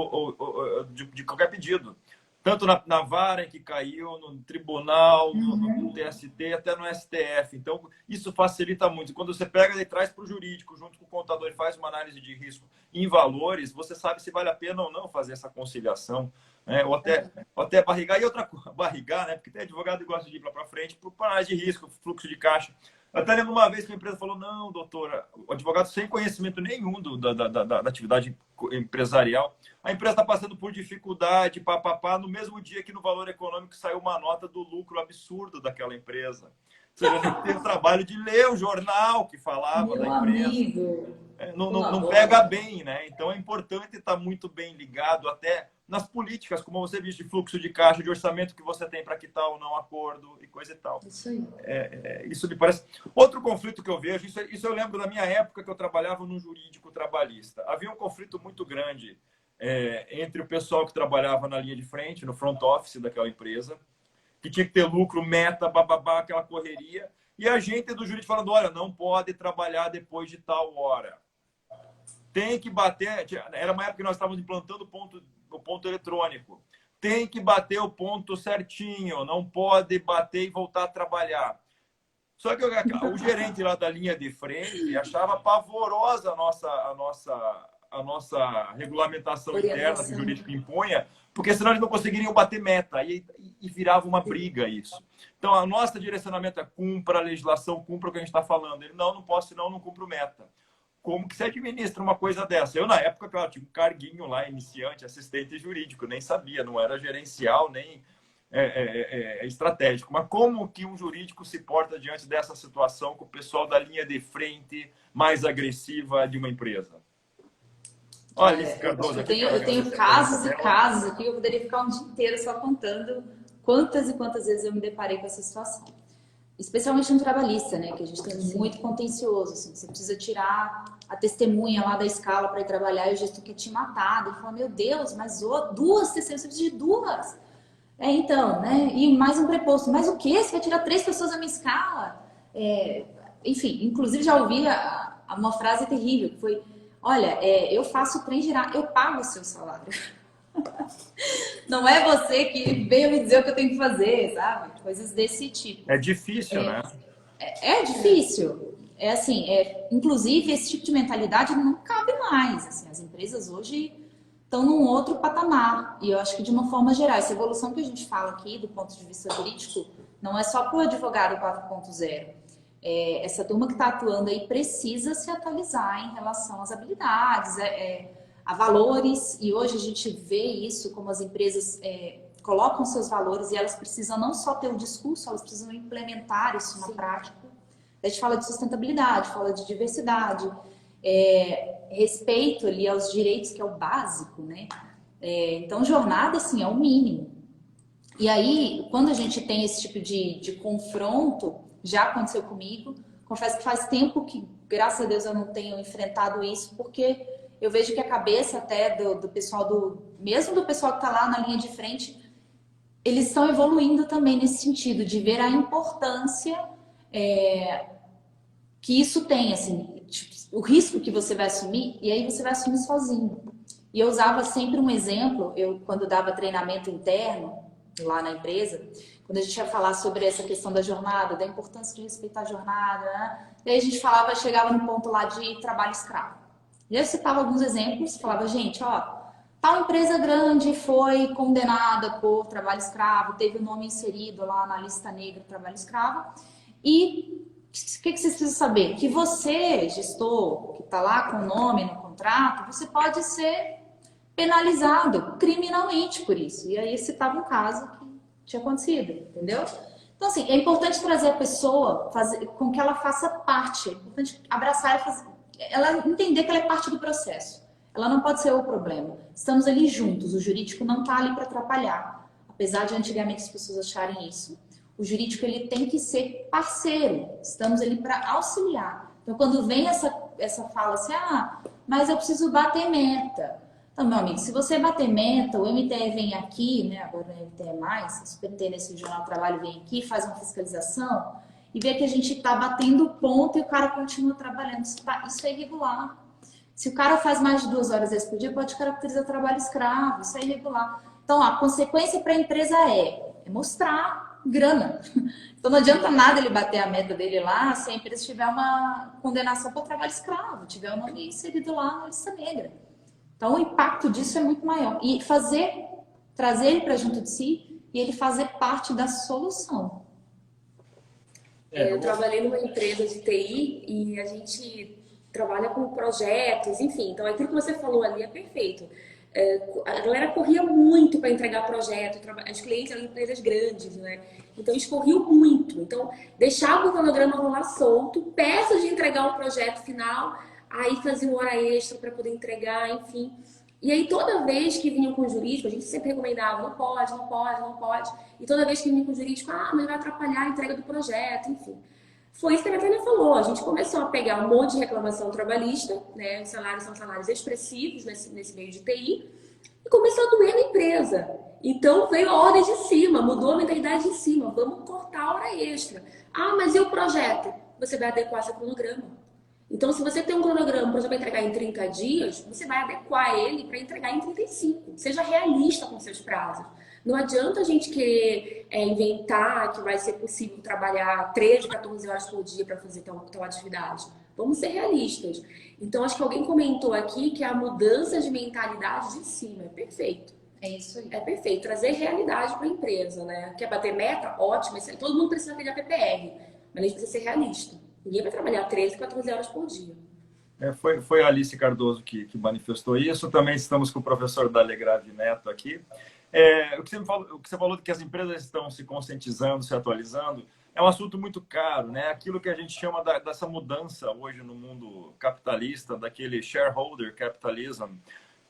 de qualquer pedido. Tanto na vara em que caiu, no tribunal, no TST, até no STF. Então, isso facilita muito. Quando você pega e traz para o jurídico, junto com o contador, e faz uma análise de risco em valores, você sabe se vale a pena ou não fazer essa conciliação, né? Ou até barrigar. E outra coisa, barrigar, né? Porque tem advogado que gosta de ir para frente, por análise de risco, fluxo de caixa. Eu até lembro uma vez que a empresa falou, não, doutora, o advogado sem conhecimento nenhum da atividade empresarial, a empresa está passando por dificuldade, papapá, no mesmo dia que no Valor Econômico saiu uma nota do lucro absurdo daquela empresa. Ou seja, tem que ter o trabalho de ler o jornal que falava da empresa. Amigo. Não pega bem, né? Então é importante estar muito bem ligado até nas políticas, como você disse, de fluxo de caixa, de orçamento que você tem para quitar ou não acordo e coisa e tal. Isso aí. Isso me parece. Outro conflito que eu vejo, isso eu lembro da minha época que eu trabalhava no jurídico trabalhista. Havia um conflito muito grande entre o pessoal que trabalhava na linha de frente, no front office daquela empresa, que tinha que ter lucro, meta, bababá, aquela correria, e a gente do jurídico falando, olha, não pode trabalhar depois de tal hora. Tem que bater... Era uma época que nós estávamos implantando o ponto eletrônico. Tem que bater o ponto certinho, não pode bater e voltar a trabalhar. Só que o gerente lá da linha de frente achava pavorosa a nossa regulamentação interna que o jurídico impunha, porque senão eles não conseguiriam bater meta e virava uma briga isso. Então, o nosso direcionamento é cumpra a legislação, cumpra o que a gente está falando. Ele não posso, senão não cumpro meta. Como que se administra uma coisa dessa? Eu, na época, claro, tinha um carguinho lá, iniciante, assistente jurídico, nem sabia, não era gerencial, nem estratégico. Mas como que um jurídico se porta diante dessa situação com o pessoal da linha de frente mais agressiva de uma empresa? Olha esse Cardoso aqui. Eu tenho casos e casos aqui, eu poderia ficar um dia inteiro só contando quantas e quantas vezes eu me deparei com essa situação. Especialmente no trabalhista, né? Que a gente tem muito contencioso. Assim, você precisa tirar a testemunha lá da escala para ir trabalhar e o gestor quer te matar. Ele fala, meu Deus, mas duas testemunhas, você precisa de duas. Então, né? E mais um preposto. Mas o quê? Você vai tirar 3 pessoas da minha escala? Enfim, inclusive já ouvi uma frase terrível, que foi, olha, eu faço o trem girar, eu pago o seu salário. Não é você que veio me dizer o que eu tenho que fazer, sabe? Coisas desse tipo. É difícil, né? É difícil. Inclusive, esse tipo de mentalidade não cabe mais. Assim, as empresas hoje estão num outro patamar. E eu acho que, de uma forma geral, essa evolução que a gente fala aqui, do ponto de vista jurídico, não é só para o advogado 4.0. Essa turma que está atuando aí precisa se atualizar em relação às habilidades, a valores, e hoje a gente vê isso como as empresas colocam seus valores e elas precisam não só ter o discurso, elas precisam implementar isso na prática. A gente fala de sustentabilidade, fala de diversidade, respeito ali aos direitos, que é o básico, né? Então, jornada, assim, é o mínimo. E aí, quando a gente tem esse tipo de confronto, já aconteceu comigo, confesso que faz tempo que, graças a Deus, eu não tenho enfrentado isso, porque eu vejo que a cabeça até do pessoal, mesmo do pessoal que está lá na linha de frente, eles estão evoluindo também nesse sentido, de ver a importância que isso tem, assim, tipo, o risco que você vai assumir, e aí você vai assumir sozinho. E eu usava sempre um exemplo, quando dava treinamento interno, lá na empresa, quando a gente ia falar sobre essa questão da jornada, da importância de respeitar a jornada, né? Daí a gente chegava no ponto lá de trabalho escravo. E eu citava alguns exemplos, falava, gente, tal empresa grande foi condenada por trabalho escravo, teve o nome inserido lá na lista negra de trabalho escravo, e o que vocês precisam saber? Que você, gestor, que está lá com o nome no contrato, você pode ser penalizado criminalmente por isso. E aí citava um caso que tinha acontecido, entendeu? Então, assim, é importante trazer a pessoa, com que ela faça parte, é importante abraçar ela entender que ela é parte do processo. Ela não pode ser o problema. Estamos ali juntos, o jurídico não está ali para atrapalhar. Apesar de antigamente as pessoas acharem isso. O jurídico ele tem que ser parceiro, estamos ali para auxiliar. Então, quando vem essa fala assim, mas eu preciso bater meta. Então, meu amigo, se você bater meta, o MTE vem aqui, né, agora não é MTE mais, o Superintendência Regional do Trabalho vem aqui, faz uma fiscalização e vê que a gente está batendo ponto e o cara continua trabalhando. Isso é irregular. Se o cara faz mais de 2 horas por dia, pode caracterizar trabalho escravo, isso é irregular. Então, a consequência para a empresa é mostrar grana. Então, não adianta nada ele bater a meta dele lá se a empresa tiver uma condenação por trabalho escravo, tiver o nome inserido lá na lista negra. Então, o impacto disso é muito maior. E trazer ele para junto de si e ele fazer parte da solução. Eu trabalhei numa empresa de TI e a gente trabalha com projetos, enfim. Então, aquilo que você falou ali é perfeito. A galera corria muito para entregar projeto, os clientes eram empresas grandes, né? Então, eles corriam muito. Então, deixava o cronograma rolar solto, peça de entregar o projeto final, aí fazia uma hora extra para poder entregar, enfim. E aí, toda vez que vinham com o jurídico, a gente sempre recomendava, não pode, não pode, não pode. E toda vez que vinha com o jurídico, mas vai atrapalhar a entrega do projeto, enfim. Foi isso que a Natália falou. A gente começou a pegar um monte de reclamação trabalhista, né? Os salários são salários expressivos nesse meio de TI, e começou a doer na empresa. Então veio a ordem de cima, mudou a mentalidade de cima. Vamos cortar a hora extra. Mas e o projeto? Você vai adequar seu cronograma. Então, se você tem um cronograma, por exemplo, para entregar em 30 dias, você vai adequar ele para entregar em 35. Seja realista com seus prazos. Não adianta a gente querer inventar que vai ser possível trabalhar 13, 14 horas por dia para fazer tal atividade. Vamos ser realistas. Então, acho que alguém comentou aqui que a mudança de mentalidade de cima é perfeito. É isso aí. É perfeito. Trazer realidade para a empresa, né? Quer bater meta? Ótimo. Todo mundo precisa pegar PPR, mas a gente precisa ser realista. Ninguém vai trabalhar 13, 14 horas por dia. Foi a Alice Cardoso que manifestou isso. Também estamos com o professor Dalegrave Neto aqui. O que você falou de que as empresas estão se conscientizando, se atualizando, é um assunto muito caro, né? Aquilo que a gente chama dessa mudança hoje no mundo capitalista, daquele shareholder capitalism,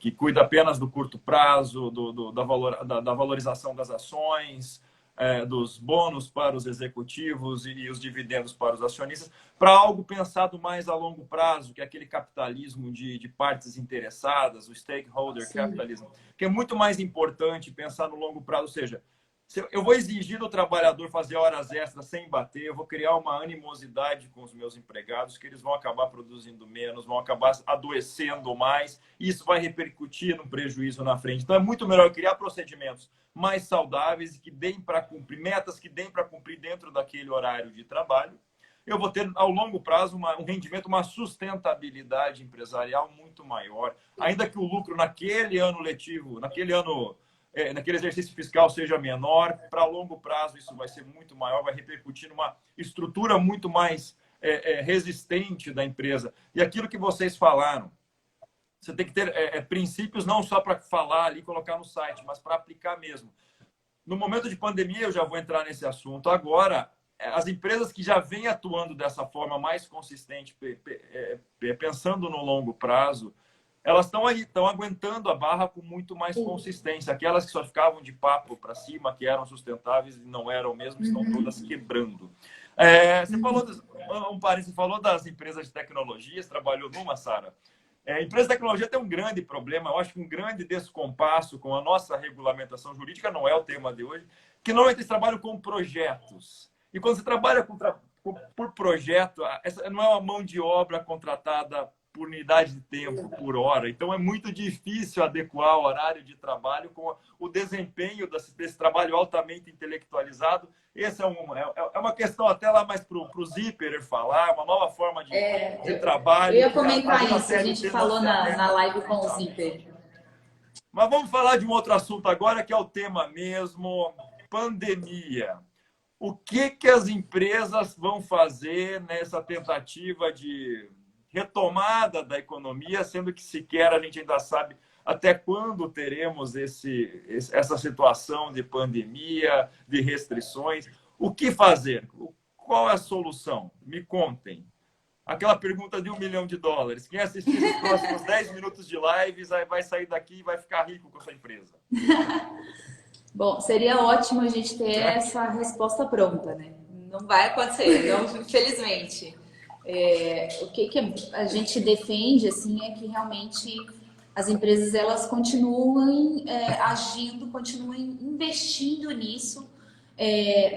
que cuida apenas do curto prazo, da valorização das ações, dos bônus para os executivos e os dividendos para os acionistas, para algo pensado mais a longo prazo, que é aquele capitalismo de partes interessadas, o stakeholder capitalism, que é muito mais importante pensar no longo prazo. Ou seja, eu vou exigir do trabalhador fazer horas extras sem bater, eu vou criar uma animosidade com os meus empregados, que eles vão acabar produzindo menos, vão acabar adoecendo mais, e isso vai repercutir no prejuízo na frente. Então, é muito melhor criar procedimentos mais saudáveis e que deem para cumprir, metas que deem para cumprir dentro daquele horário de trabalho. Eu vou ter, ao longo prazo, um rendimento, uma sustentabilidade empresarial muito maior, ainda que o lucro naquele ano letivo, naquele exercício fiscal seja menor, para longo prazo isso vai ser muito maior, vai repercutir numa estrutura muito mais resistente da empresa. E aquilo que vocês falaram, você tem que ter princípios não só para falar ali e colocar no site, mas para aplicar mesmo. No momento de pandemia, eu já vou entrar nesse assunto. Agora, as empresas que já vêm atuando dessa forma mais consistente, pensando no longo prazo, elas estão aí, estão aguentando a barra com muito mais consistência. Aquelas que só ficavam de papo para cima, que eram sustentáveis e não eram mesmo, estão todas quebrando. Você falou das empresas de tecnologias, trabalhou numa, Sara. A empresa de tecnologia tem um grande problema, eu acho que um grande descompasso com a nossa regulamentação jurídica, não é o tema de hoje, que normalmente eles trabalham com projetos. E quando você trabalha por projeto, essa não é uma mão de obra contratada por unidade de tempo, por hora. Então, é muito difícil adequar o horário de trabalho com o desempenho desse trabalho altamente intelectualizado. Essa é uma questão até lá mais para o Zipperer falar, uma nova forma de trabalho. Eu ia comentar isso, a gente falou na live com o Zipperer. Mas vamos falar de um outro assunto agora, que é o tema mesmo, pandemia. O que as empresas vão fazer nessa tentativa de retomada da economia, sendo que sequer a gente ainda sabe até quando teremos essa situação de pandemia, de restrições. O que fazer? Qual é a solução? Me contem. Aquela pergunta de $1 milhão. Quem assistir os próximos 10 minutos de lives vai sair daqui e vai ficar rico com a sua empresa. Bom, seria ótimo a gente ter essa resposta pronta, né? Não vai acontecer, não, infelizmente. O que a gente defende assim é que realmente as empresas elas continuem agindo, continuem investindo nisso,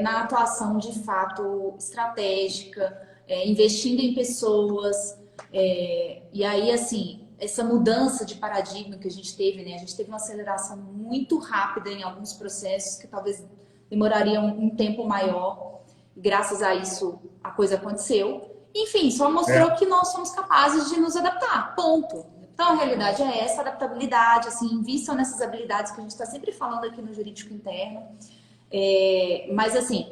na atuação de fato estratégica, investindo em pessoas, e aí assim essa mudança de paradigma que a gente teve, né? A gente teve uma aceleração muito rápida em alguns processos que talvez demorariam um tempo maior. E graças a isso, a coisa aconteceu. Enfim, só mostrou que nós somos capazes de nos adaptar, ponto. Então, a realidade é essa, adaptabilidade, assim, invistam nessas habilidades que a gente está sempre falando aqui no jurídico interno. Mas, assim,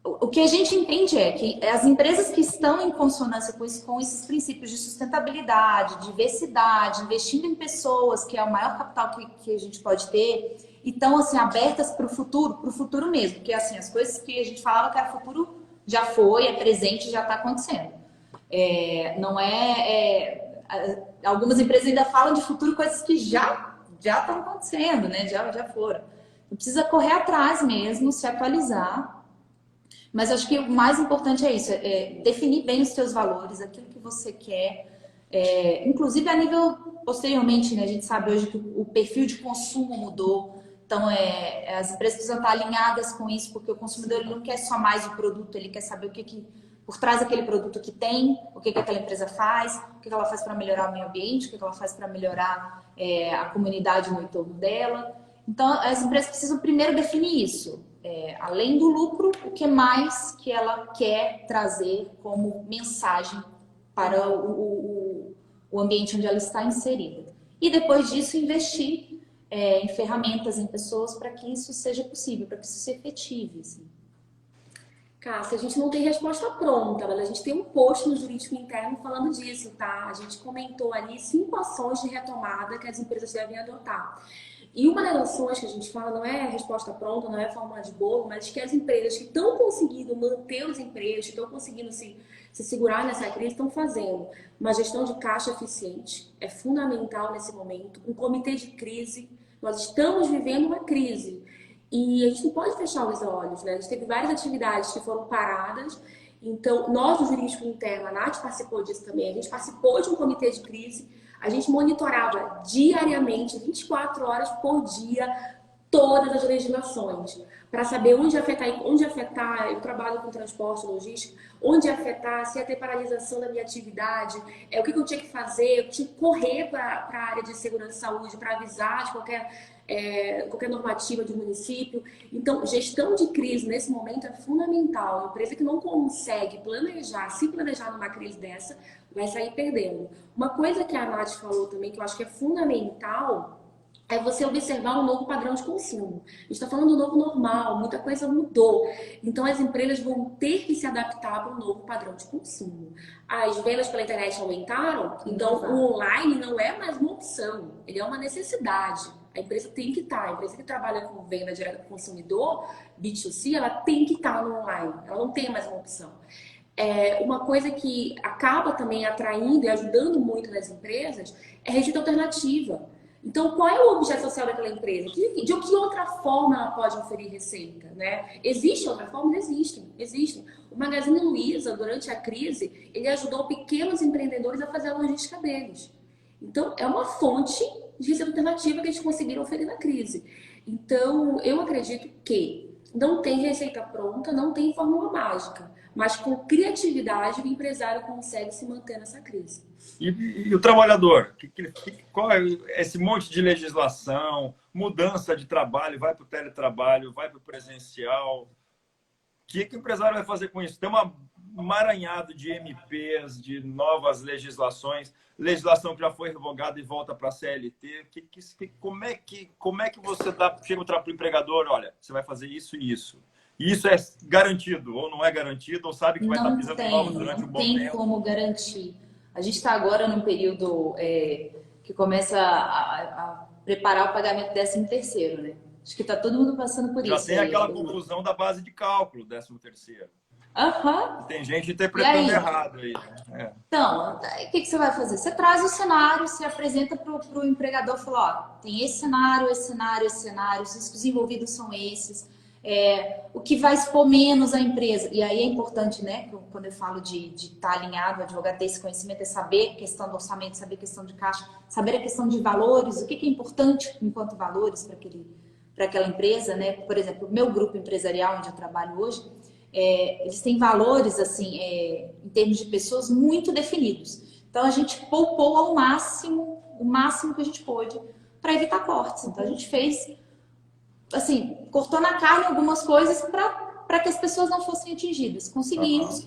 o que a gente entende é que as empresas que estão em consonância com esses princípios de sustentabilidade, diversidade, investindo em pessoas, que é o maior capital que a gente pode ter, e estão, assim, abertas para o futuro mesmo. Porque, assim, as coisas que a gente falava que era futuro já foi, é presente, já está acontecendo. Algumas empresas ainda falam de futuro, coisas que já estão acontecendo, né? Já foram. Então, precisa correr atrás mesmo, se atualizar. Mas acho que o mais importante é isso, definir bem os seus valores, aquilo que você quer. Inclusive, a nível, posteriormente, né? A gente sabe hoje que o perfil de consumo mudou. Então, as empresas precisam estar alinhadas com isso, porque o consumidor ele não quer só mais o produto, ele quer saber o que por trás daquele produto que tem, o que aquela empresa faz, o que ela faz para melhorar o meio ambiente, o que ela faz para melhorar a comunidade no entorno dela. Então, as empresas precisam primeiro definir isso. Além do lucro, o que mais que ela quer trazer como mensagem para o ambiente onde ela está inserida. E depois disso, investir em ferramentas, em pessoas, para que isso seja possível, para que isso se efetive. Assim. Cássia, a gente não tem resposta pronta, mas a gente tem um post no Jurídico Interno falando disso, tá? A gente comentou ali 5 ações de retomada que as empresas devem adotar. E uma das ações que a gente fala não é resposta pronta, não é fórmula de bolo, mas que as empresas que estão conseguindo manter os empregos, que estão conseguindo se segurar nessa crise, estão fazendo uma gestão de caixa eficiente. É fundamental nesse momento. Um comitê de crise. Nós estamos vivendo uma crise. E a gente não pode fechar os olhos, né? A gente teve várias atividades que foram paradas. Então, nós do Jurídico Interno, a Nath participou disso também, a gente participou de um comitê de crise, a gente monitorava diariamente, 24 horas por dia, todas as legislações, para saber onde afetar, eu trabalho com transporte, logística, onde afetar, se ia ter paralisação da minha atividade, o que eu tinha que fazer, eu tinha que correr para a área de segurança e saúde para avisar de qualquer normativa de município. Então, gestão de crise nesse momento é fundamental. A empresa que não consegue se planejar numa crise dessa, vai sair perdendo. Uma coisa que a Nath falou também, que eu acho que é fundamental, é você observar um novo padrão de consumo. A gente está falando do novo normal, muita coisa mudou. Então, as empresas vão ter que se adaptar para um novo padrão de consumo. As vendas pela internet aumentaram, então o online não é mais uma opção, ele é uma necessidade. A empresa tem que estar, a empresa que trabalha com venda direta para o consumidor, B2C, ela tem que estar no online, ela não tem mais uma opção. Uma coisa que acaba também atraindo e ajudando muito nas empresas é a receita alternativa. Então, qual é o objeto social daquela empresa? De que outra forma ela pode oferir receita, né? Existe outra forma? Existem. O Magazine Luiza, durante a crise, ele ajudou pequenos empreendedores a fazer a logística deles. Então, é uma fonte de receita alternativa que eles conseguiram oferecer na crise. Então, eu acredito que não tem receita pronta, não tem fórmula mágica, mas com criatividade o empresário consegue se manter nessa crise. E o trabalhador? Qual é esse monte de legislação, mudança de trabalho, vai para o teletrabalho, vai para o presencial? O que o empresário vai fazer com isso? Tem um emaranhado de MPs, de novas legislações, legislação que já foi revogada e volta para a CLT. Como é que você chega para o empregador, olha, você vai fazer isso e isso? E isso é garantido ou não é garantido, ou sabe que vai estar pisando em ovos durante um bom tempo? Não tem como garantir. A gente está agora num período que começa a preparar o pagamento do 13º, né? Acho que está todo mundo passando por isso. Já tem aquela conclusão da base de cálculo, 13º. Tem gente interpretando errado aí. Né? Então, o que você vai fazer? Você traz o cenário, você apresenta para o empregador e fala, ó, tem esse cenário, os riscos envolvidos são esses. O que vai expor menos a empresa. E aí é importante, né? Quando eu falo de estar alinhado, o advogado ter esse conhecimento, é saber a questão do orçamento, saber a questão de caixa, saber a questão de valores, o que é importante enquanto valores para aquela empresa, né? Por exemplo, o meu grupo empresarial, onde eu trabalho hoje, eles têm valores, assim, em termos de pessoas, muito definidos. Então, a gente poupou ao máximo, o máximo que a gente pôde para evitar cortes. Então, a gente fez, assim, cortou na carne algumas coisas para que as pessoas não fossem atingidas. Conseguimos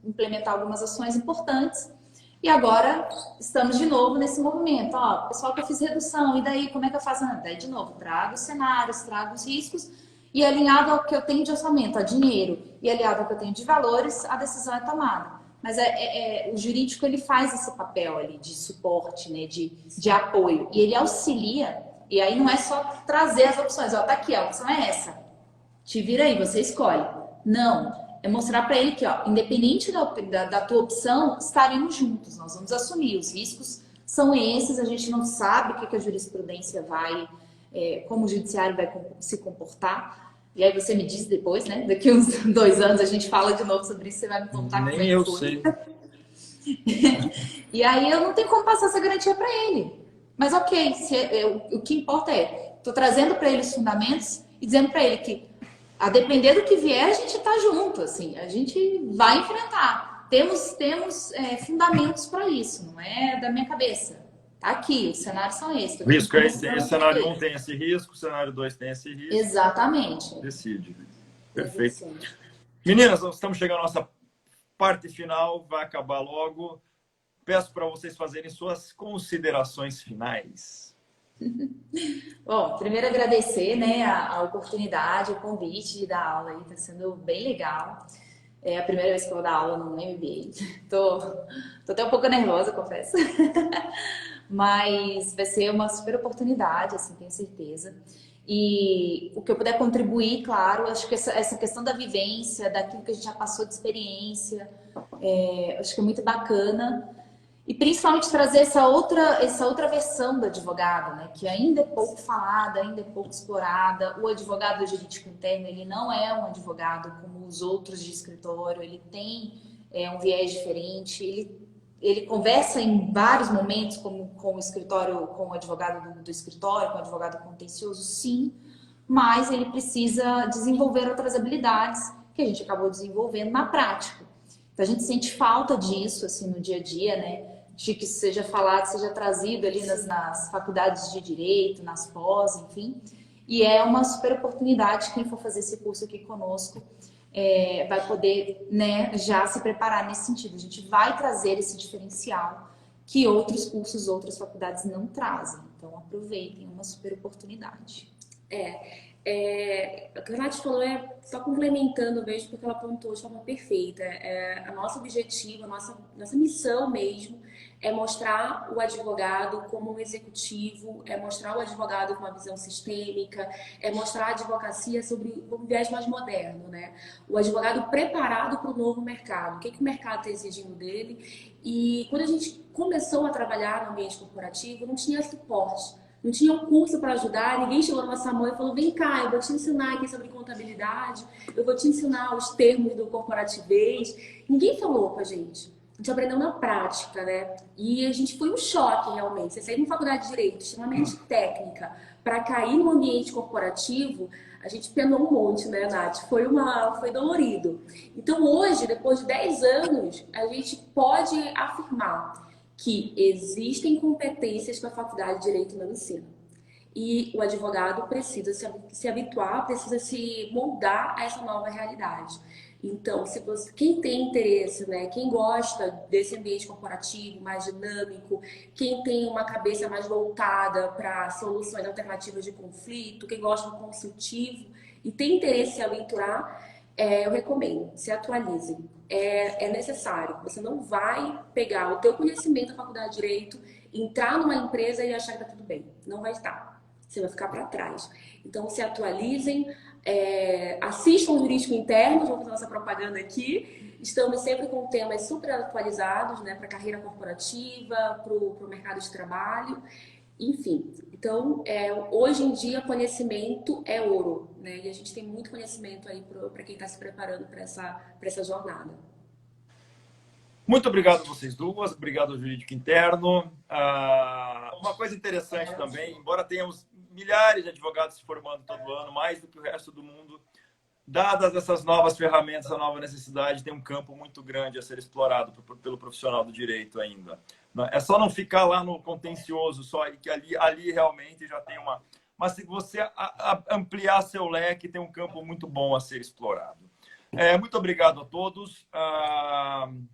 implementar algumas ações importantes e agora estamos de novo nesse movimento. Ó, pessoal, que eu fiz redução, e daí como é que eu faço? Daí, de novo, trago os cenários, trago os riscos e alinhado ao que eu tenho de orçamento, a dinheiro, e alinhado ao que eu tenho de valores, a decisão é tomada. Mas o jurídico, ele faz esse papel ali de suporte, né, de apoio, e ele auxilia, e aí não é só trazer as opções, ó, tá aqui, a opção é essa, te vira aí, você escolhe. Não, é mostrar para ele que, ó, independente da tua opção, estaremos juntos, nós vamos assumir, os riscos são esses, a gente não sabe o que a jurisprudência vai, como o judiciário vai se comportar. E aí você me diz depois, né? Daqui uns 2 anos a gente fala de novo sobre isso, você vai me contar como é que foi. Sei. E aí eu não tenho como passar essa garantia para ele. Mas ok, o que importa tô trazendo para ele os fundamentos e dizendo para ele que, a depender do que vier, a gente tá junto, assim, a gente vai enfrentar. Temos fundamentos para isso, não é da minha cabeça. Tá aqui, os cenários são esses. Risco é esse cenário 1 tem esse risco, o cenário 2 tem esse risco. Exatamente. Decide. Perfeito. Meninas, nós estamos chegando à nossa parte final, vai acabar logo. Peço para vocês fazerem suas considerações finais. Bom, primeiro agradecer, né, a oportunidade, o convite de dar aula aí, está sendo bem legal. É a primeira vez que eu vou dar aula no MBA. Tô até um pouco nervosa, confesso. Mas vai ser uma super oportunidade, assim, tenho certeza. E o que eu puder contribuir, claro, acho que essa questão da vivência, daquilo que a gente já passou de experiência, acho que é muito bacana. E principalmente trazer essa outra versão do advogado, né? Que ainda é pouco falada, ainda é pouco explorada. O advogado jurídico interno, ele não é um advogado como os outros de escritório, ele tem um viés diferente, ele conversa em vários momentos com o escritório, com o advogado do escritório, com o advogado contencioso, sim, mas ele precisa desenvolver outras habilidades que a gente acabou desenvolvendo na prática. Então a gente sente falta disso, assim, no dia a dia, né? De que seja falado, seja trazido ali nas faculdades de direito, nas pós, enfim. E é uma super oportunidade, quem for fazer esse curso aqui conosco, vai poder, né, já se preparar nesse sentido. A gente vai trazer esse diferencial que outros cursos, outras faculdades não trazem. Então, aproveitem, é uma super oportunidade. O que a Nath falou só complementando mesmo, porque ela apontou de forma perfeita. O nosso objetivo, a nossa missão mesmo é mostrar o advogado como um executivo, é mostrar o advogado com uma visão sistêmica, é mostrar a advocacia sobre um viés mais moderno, né? O advogado preparado para o novo mercado, o que o mercado está exigindo dele. E quando a gente começou a trabalhar no ambiente corporativo, não tinha suporte. Não tinha um curso para ajudar, ninguém chegou na nossa mão e falou: vem cá, eu vou te ensinar aqui sobre contabilidade, eu vou te ensinar os termos do corporativez. Ninguém falou com a gente. A gente aprendeu na prática, né? E a gente foi um choque, realmente. Você sair de uma faculdade de Direito extremamente técnica para cair no ambiente corporativo, a gente penou um monte, né, Nath? Foi dolorido. Então, hoje, depois de 10 anos, a gente pode afirmar que existem competências que a faculdade de Direito não ensina. E o advogado precisa se habituar, precisa se moldar a essa nova realidade. Então, quem tem interesse, né, quem gosta desse ambiente corporativo mais dinâmico, quem tem uma cabeça mais voltada para soluções alternativas de conflito, quem gosta do consultivo e tem interesse em se aventurar, eu recomendo, se atualizem. É necessário. Você não vai pegar o teu conhecimento da faculdade de Direito, entrar numa empresa e achar que está tudo bem. Não vai estar. Você vai ficar para trás. Então, se atualizem, assistam o Jurídico Interno, vou fazer nossa propaganda aqui. Estamos sempre com temas super atualizados, né, para a carreira corporativa, para o mercado de trabalho. Enfim, então, hoje em dia, conhecimento é ouro, né? E a gente tem muito conhecimento aí para quem está se preparando para essa jornada. Muito obrigado a vocês duas, obrigado ao Jurídico Interno. Uma coisa interessante também, embora tenhamos milhares de advogados se formando todo ano, mais do que o resto do mundo, dadas essas novas ferramentas, a nova necessidade, tem um campo muito grande a ser explorado pelo profissional do direito ainda. É só não ficar lá no contencioso, só que ali realmente já tem uma... Mas se você ampliar seu leque, tem um campo muito bom a ser explorado. Muito obrigado a todos.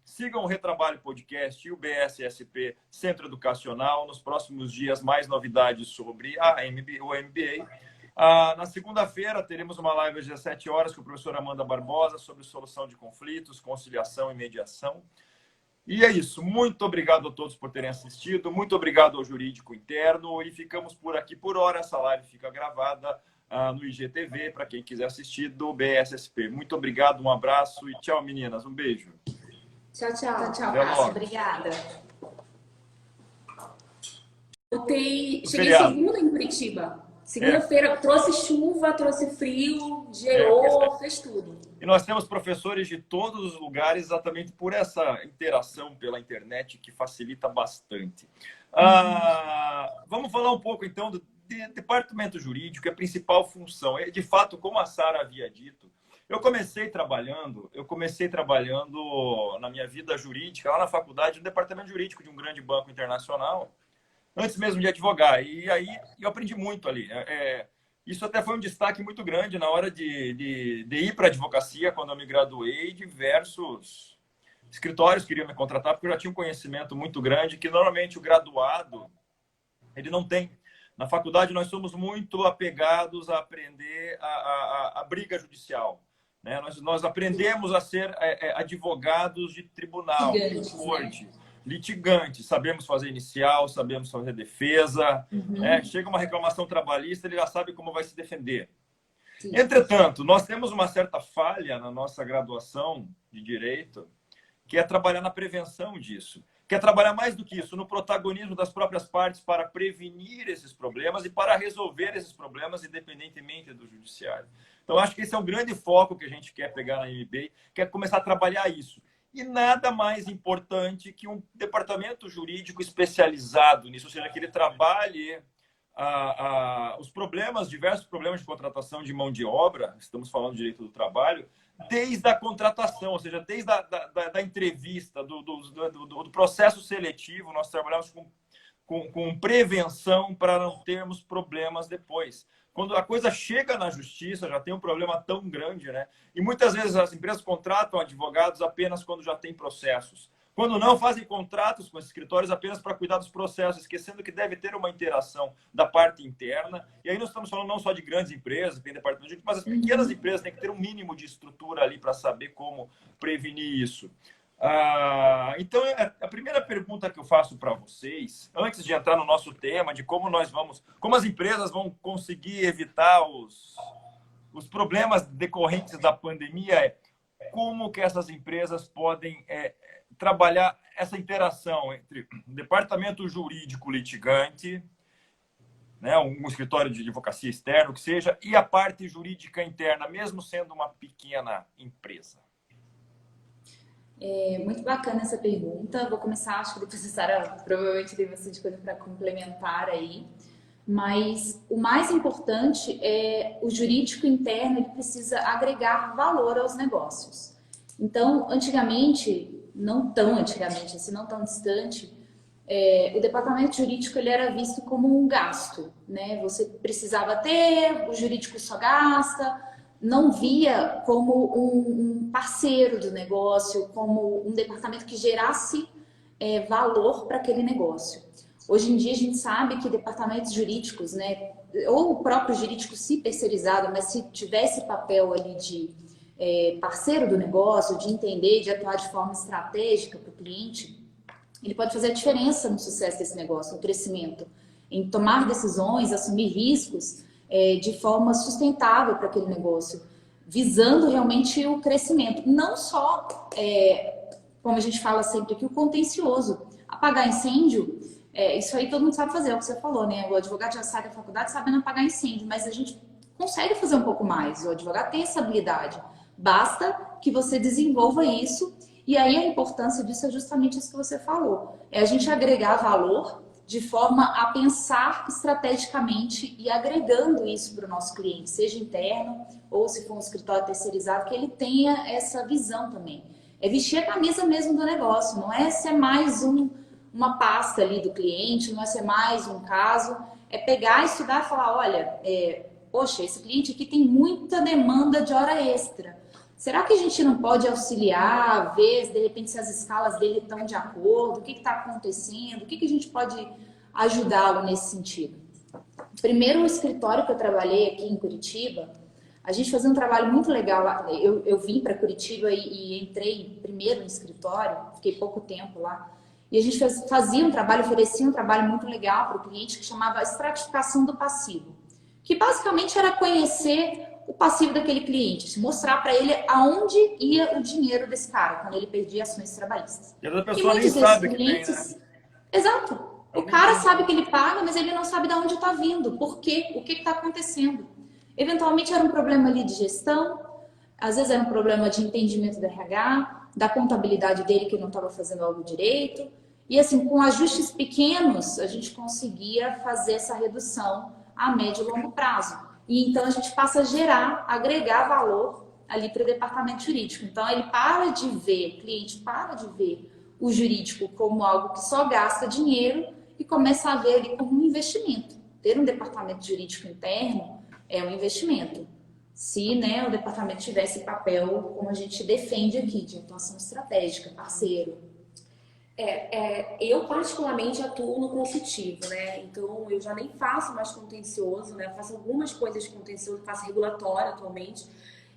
Sigam o Retrabalho Podcast e o BSSP Centro Educacional. Nos próximos dias, mais novidades sobre o MBA. Na segunda-feira, teremos uma live às 17 horas com a professora Amanda Barbosa sobre solução de conflitos, conciliação e mediação. E é isso. Muito obrigado a todos por terem assistido. Muito obrigado ao Jurídico Interno. E ficamos por aqui por hora. Essa live fica gravada no IGTV, para quem quiser assistir, do BSSP. Muito obrigado, um abraço e tchau, meninas. Um beijo. Tchau, tchau. Tchau, Cássio. Obrigada. Cheguei segunda em Curitiba. Segunda-feira trouxe chuva, trouxe frio, gelou, fez tudo. E nós temos professores de todos os lugares, exatamente por essa interação pela internet que facilita bastante. Vamos falar um pouco, então, do departamento jurídico, a principal função. De fato, como a Sara havia dito, eu comecei trabalhando na minha vida jurídica, lá na faculdade, no departamento jurídico de um grande banco internacional, antes mesmo de advogar. E aí eu aprendi muito ali. Isso até foi um destaque muito grande na hora de ir para a advocacia, quando eu me graduei. Diversos escritórios queriam me contratar, porque eu já tinha um conhecimento muito grande, que normalmente o graduado ele não tem. Na faculdade, nós somos muito apegados a aprender a briga judicial. Né? Nós aprendemos a ser advogados de tribunal, de corte. Litigante, sabemos fazer inicial, sabemos fazer defesa. Chega uma reclamação trabalhista, ele já sabe como vai se defender. Sim. Entretanto, nós temos uma certa falha na nossa graduação de direito, que é trabalhar na prevenção disso. Que é trabalhar mais do que isso, no protagonismo das próprias partes para prevenir esses problemas e para resolver esses problemas, independentemente do judiciário. Então, acho que esse é um grande foco que a gente quer pegar na MBA, que é começar a trabalhar isso. E nada mais importante que um departamento jurídico especializado nisso, ou seja, que ele trabalhe os problemas, diversos problemas de contratação de mão de obra, estamos falando de direito do trabalho, desde a contratação, ou seja, desde da entrevista, do processo seletivo, nós trabalhamos com prevenção para não termos problemas depois. Quando a coisa chega na justiça, já tem um problema tão grande, né? E muitas vezes as empresas contratam advogados apenas quando já tem processos. Quando não, fazem contratos com esses escritórios apenas para cuidar dos processos, esquecendo que deve ter uma interação da parte interna. E aí nós estamos falando não só de grandes empresas, que tem departamento jurídico, mas as pequenas empresas têm que ter um mínimo de estrutura ali para saber como prevenir isso. Então, a primeira pergunta que eu faço para vocês, antes de entrar no nosso tema, de como as empresas vão conseguir evitar os problemas decorrentes da pandemia, é como que essas empresas podem trabalhar essa interação entre o departamento jurídico litigante, né, um escritório de advocacia externo, que seja, e a parte jurídica interna, mesmo sendo uma pequena empresa. Muito bacana essa pergunta. Vou começar, acho que depois a Sara provavelmente tem bastante coisa para complementar aí. Mas o mais importante é o jurídico interno, ele precisa agregar valor aos negócios. Então, antigamente, não tão antigamente, assim, não tão distante, o departamento jurídico ele era visto como um gasto, né? Você precisava ter, o jurídico só gasta, não via como um parceiro do negócio, como um departamento que gerasse valor para aquele negócio. Hoje em dia a gente sabe que departamentos jurídicos, né, ou o próprio jurídico se terceirizado, mas se tivesse papel ali de parceiro do negócio, de entender, de atuar de forma estratégica para o cliente, ele pode fazer a diferença no sucesso desse negócio, no crescimento, em tomar decisões, assumir riscos de forma sustentável para aquele negócio, visando realmente o crescimento. Não só, como a gente fala sempre aqui, o contencioso. Apagar incêndio, isso aí todo mundo sabe fazer, é o que você falou, né? O advogado já sai da faculdade sabendo apagar incêndio, mas a gente consegue fazer um pouco mais. O advogado tem essa habilidade. Basta que você desenvolva isso. E aí a importância disso é justamente isso que você falou. É a gente agregar valor de forma a pensar estrategicamente e agregando isso para o nosso cliente, seja interno ou se for um escritório terceirizado, que ele tenha essa visão também. É vestir a camisa mesmo do negócio, não é ser mais uma pasta ali do cliente, não é ser mais um caso, é pegar, estudar e falar, olha, poxa, esse cliente aqui tem muita demanda de hora extra. Será que a gente não pode auxiliar, ver, de repente, se as escalas dele estão de acordo, o que está acontecendo, o que a gente pode ajudá-lo nesse sentido? Primeiro, o escritório que eu trabalhei aqui em Curitiba, a gente fazia um trabalho muito legal lá. Eu vim para Curitiba e entrei primeiro no escritório, fiquei pouco tempo lá. E a gente fazia um trabalho, oferecia um trabalho muito legal para o cliente que chamava estratificação do passivo, que basicamente era conhecer o passivo daquele cliente, mostrar para ele aonde ia o dinheiro desse cara quando ele perdia ações trabalhistas. E a pessoa nem sabe que tem, né? Exato. O cara sabe que ele paga, mas ele não sabe de onde está vindo, por quê, o que está acontecendo. Eventualmente era um problema ali de gestão, às vezes era um problema de entendimento do RH, da contabilidade dele que não estava fazendo algo direito. E assim, com ajustes pequenos, a gente conseguia fazer essa redução a médio e longo prazo. E então a gente passa a gerar, agregar valor ali para o departamento jurídico. Então ele para de ver, o cliente para de ver o jurídico como algo que só gasta dinheiro e começa a ver ali como um investimento. Ter um departamento jurídico interno é um investimento. Se, né, o departamento tivesse papel, como a gente defende aqui, de atuação estratégica, parceiro. Eu particularmente atuo no consultivo, né? Então eu já nem faço mais contencioso, né? Eu faço algumas coisas de contencioso, faço regulatório atualmente.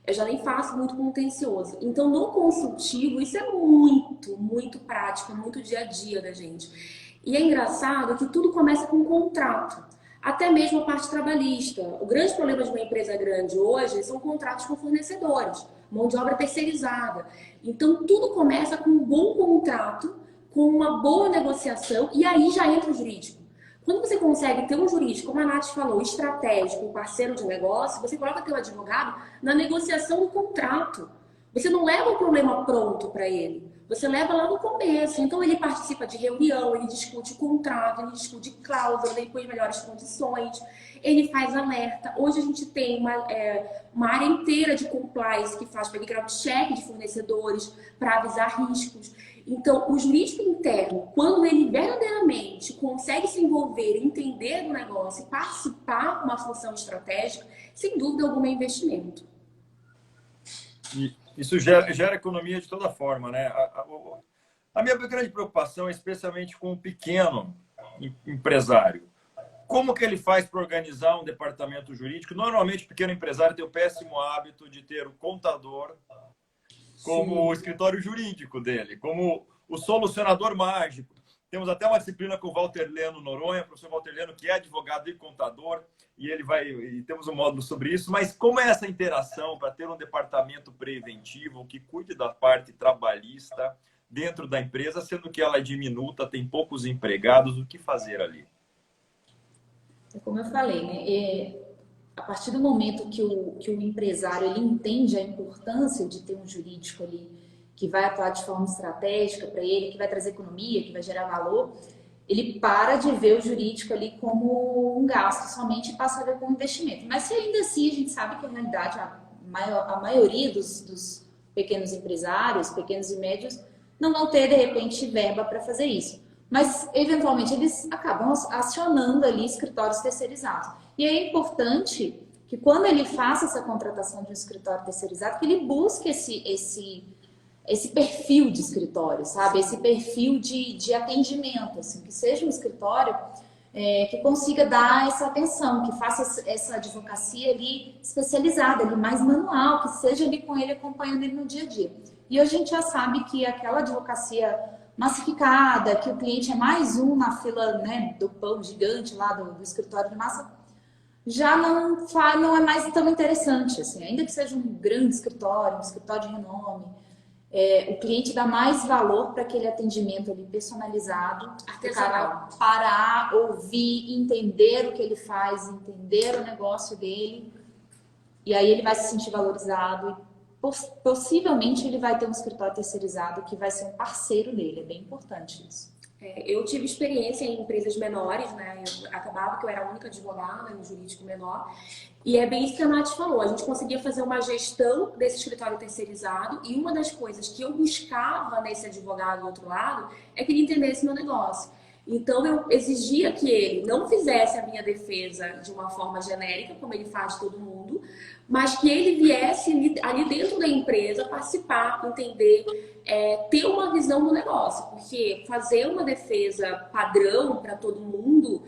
Eu já nem faço muito contencioso. Então no consultivo isso é muito, muito prático, muito dia a dia da gente. E é engraçado que tudo começa com um contrato. Até mesmo a parte trabalhista. O grande problema de uma empresa grande hoje são contratos com fornecedores, mão de obra terceirizada. Então tudo começa com um bom contrato, com uma boa negociação, e aí já entra o jurídico. Quando você consegue ter um jurídico, como a Nath falou, estratégico, parceiro de negócio, você coloca teu advogado na negociação do contrato. Você não leva o problema pronto para ele, você leva lá no começo. Então ele participa de reunião, ele discute o contrato, ele discute cláusula, ele põe melhores condições, ele faz alerta. Hoje a gente tem uma área inteira de compliance que faz background check de fornecedores para avisar riscos. Então, o jurídico interno, quando ele verdadeiramente consegue se envolver, entender do negócio e participar de uma função estratégica, sem dúvida alguma é investimento. E isso gera economia de toda forma, né? A minha grande preocupação é especialmente com o pequeno empresário. Como que ele faz para organizar um departamento jurídico? Normalmente, o pequeno empresário tem o péssimo hábito de ter o contador como Sim. o escritório jurídico dele, como o solucionador mágico. Temos até uma disciplina com o Walter Leno Noronha, o professor Walter Leno, que é advogado e contador, e temos um módulo sobre isso. Mas como é essa interação para ter um departamento preventivo que cuide da parte trabalhista dentro da empresa, sendo que ela é diminuta, tem poucos empregados, o que fazer ali? Como eu falei, né? A partir do momento que o empresário ele entende a importância de ter um jurídico ali que vai atuar de forma estratégica para ele, que vai trazer economia, que vai gerar valor, ele para de ver o jurídico ali como um gasto somente e passa a ver como investimento. Mas se ainda assim a gente sabe que, na realidade, a maioria dos pequenos empresários, pequenos e médios, não vão ter, de repente, verba para fazer isso. Mas, eventualmente, eles acabam acionando ali escritórios terceirizados. E é importante que, quando ele faça essa contratação de um escritório terceirizado, que ele busque esse perfil de escritório, sabe? Esse perfil de atendimento, assim, que seja um escritório que consiga dar essa atenção, que faça essa advocacia ali especializada, ali mais manual, que seja ali com ele, acompanhando ele no dia a dia. E hoje a gente já sabe que aquela advocacia massificada, que o cliente é mais um na fila, né, do pão gigante lá do escritório de massa, já não é mais tão interessante, assim, ainda que seja um grande escritório, um escritório de renome, o cliente dá mais valor para aquele atendimento ali personalizado, o cara parar, ouvir, entender o que ele faz, entender o negócio dele, e aí ele vai se sentir valorizado e possivelmente ele vai ter um escritório terceirizado que vai ser um parceiro dele, é bem importante isso. Eu tive experiência em empresas menores, né? Acabava que eu era a única advogada no jurídico menor. E é bem isso que a Nath falou. A gente conseguia fazer uma gestão desse escritório terceirizado. E uma das coisas que eu buscava nesse advogado do outro lado é que ele entendesse meu negócio. Então, eu exigia que ele não fizesse a minha defesa de uma forma genérica, como ele faz de todo mundo, mas que ele viesse ali dentro da empresa participar, entender, ter uma visão do negócio. Porque fazer uma defesa padrão para todo mundo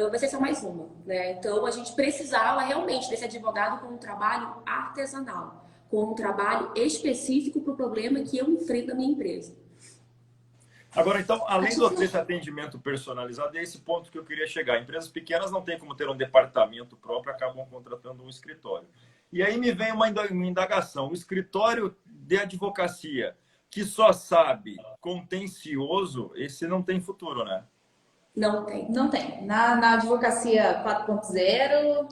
vai ser só mais uma, né? Então, a gente precisava realmente desse advogado com um trabalho artesanal, com um trabalho específico para o problema que eu enfrento na minha empresa. Agora, então, além desse atendimento personalizado, é esse ponto que eu queria chegar. Empresas pequenas não têm como ter um departamento próprio, acabam contratando um escritório. E aí me vem uma indagação. O escritório de advocacia que só sabe contencioso, esse não tem futuro, né? Não tem. Não tem. Na advocacia 4.0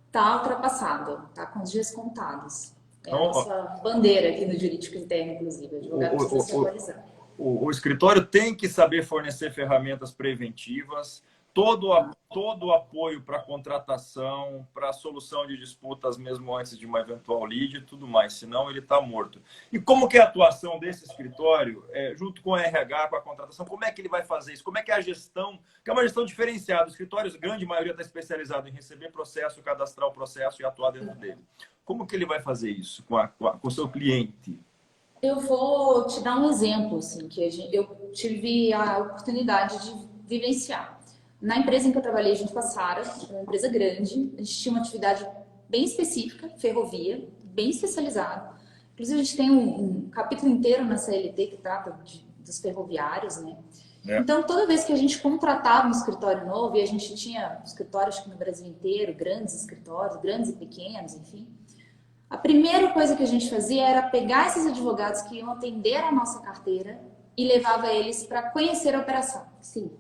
está ultrapassado, está com os dias contados. É a nossa bandeira aqui no jurídico interno, inclusive. O advogado precisa se atualizar. O escritório tem que saber fornecer ferramentas preventivas, todo o apoio para contratação, para a solução de disputas mesmo antes de uma eventual lead e tudo mais, senão ele está morto. E como que é a atuação desse escritório, junto com a RH, com a contratação, como é que ele vai fazer isso? Como é que é a gestão, que é uma gestão diferenciada? Os escritórios, grande maioria está especializado em receber processo, cadastrar o processo e atuar dentro dele. Como que ele vai fazer isso com o seu cliente? Eu vou te dar um exemplo, assim, que eu tive a oportunidade de vivenciar. Na empresa em que eu trabalhei junto com a Sara, uma empresa grande, a gente tinha uma atividade bem específica, ferrovia, bem especializada. Inclusive, a gente tem um capítulo inteiro na CLT que trata dos ferroviários, né? Então, toda vez que a gente contratava um escritório novo, e a gente tinha escritórios no Brasil inteiro, grandes escritórios, grandes e pequenos, enfim, a primeira coisa que a gente fazia era pegar esses advogados que iam atender a nossa carteira e levava eles para conhecer a operação. Sim.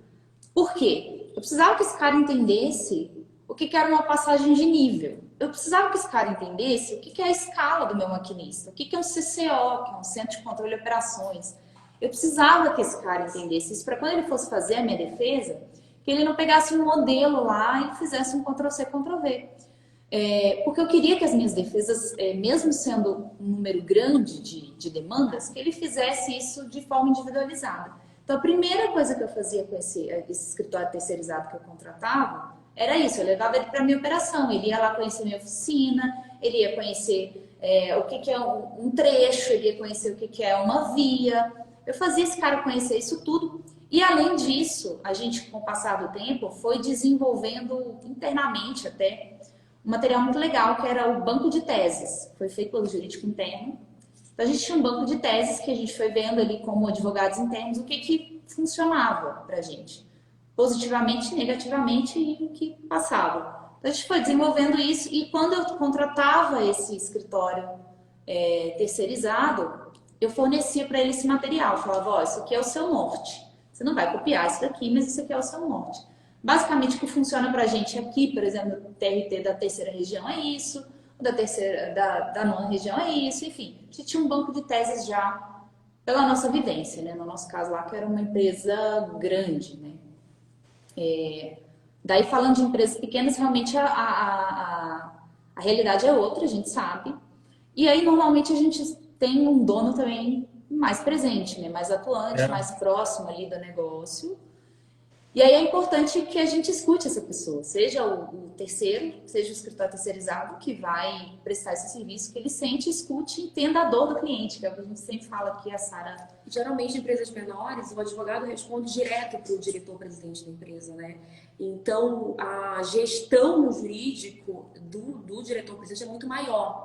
Por quê? Eu precisava que esse cara entendesse o que era uma passagem de nível. Eu precisava que esse cara entendesse o que é a escala do meu maquinista, o que é um CCO, que é um Centro de Controle de Operações. Eu precisava que esse cara entendesse isso para quando ele fosse fazer a minha defesa, que ele não pegasse um modelo lá e fizesse um Ctrl-C, Ctrl-V. Porque eu queria que as minhas defesas, mesmo sendo um número grande de demandas, que ele fizesse isso de forma individualizada. Então, a primeira coisa que eu fazia com esse escritório terceirizado que eu contratava era isso, eu levava ele para a minha operação, ele ia lá conhecer minha oficina, ele ia conhecer o que é um trecho, ele ia conhecer o que é uma via. Eu fazia esse cara conhecer isso tudo. E, além disso, a gente, com o passar do tempo, foi desenvolvendo internamente até um material muito legal, que era o banco de teses. Foi feito pelo jurídico interno. Então, a gente tinha um banco de teses que a gente foi vendo ali como advogados internos o que funcionava para a gente. Positivamente, negativamente e o que passava. Então, a gente foi desenvolvendo isso e quando eu contratava esse escritório terceirizado, eu fornecia para ele esse material. Eu falava, ó, isso aqui é o seu norte. Você não vai copiar isso daqui, mas isso aqui é o seu norte. Basicamente, o que funciona para a gente aqui, por exemplo, o TRT da terceira região é isso, da nona região é isso, enfim. A gente tinha um banco de teses já pela nossa vivência, né? No nosso caso lá, que era uma empresa grande, né? Daí, falando de empresas pequenas, realmente a realidade é outra, a gente sabe. E aí, normalmente, a gente tem um dono também mais presente, né? Mais atuante, mais próximo ali do negócio. E aí é importante que a gente escute essa pessoa, seja o terceiro, seja o escritório terceirizado que vai prestar esse serviço, que ele sente, escute e entenda a dor do cliente, que é o que a gente sempre fala aqui, a Sara. Geralmente, em empresas menores, o advogado responde direto para o diretor-presidente da empresa, né? Então, a gestão no jurídico do diretor-presidente é muito maior.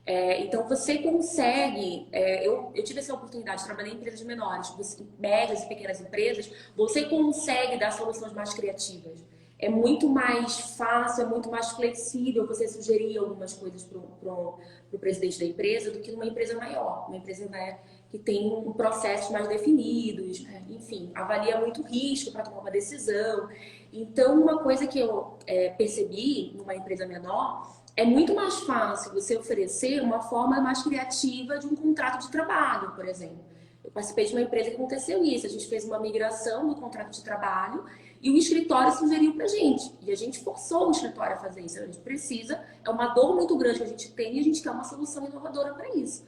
Então, você consegue... eu tive essa oportunidade de trabalhar em empresas menores, médias e pequenas empresas. Você consegue dar soluções mais criativas. É muito mais fácil, é muito mais flexível você sugerir algumas coisas para o presidente da empresa do que numa empresa maior. Uma empresa, né, que tem processos mais definidos, enfim, avalia muito risco para tomar uma decisão. Então, uma coisa que eu percebi numa empresa menor... É muito mais fácil você oferecer uma forma mais criativa de um contrato de trabalho, por exemplo. participei de uma empresa que aconteceu isso. A gente fez uma migração no contrato de trabalho e o escritório sugeriu pra gente. E a gente forçou o escritório a fazer isso. A gente precisa, é uma dor muito grande que a gente tem e a gente quer uma solução inovadora para isso.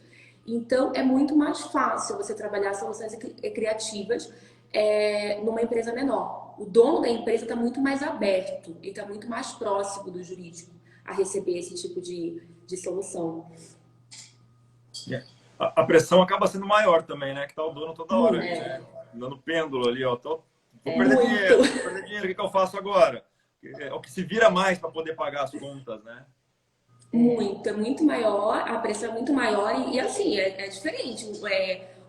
Então, é muito mais fácil você trabalhar soluções criativas numa empresa menor. O dono da empresa está muito mais aberto, ele está muito mais próximo do jurídico a receber esse tipo de solução. A pressão acaba sendo maior também, né? Que tá o dono toda hora, né? Dando pêndulo ali, ó. Vou perder dinheiro, o que eu faço agora? É o que se vira mais para poder pagar as contas, né? Muito, é muito maior, a pressão é muito maior e assim, é diferente.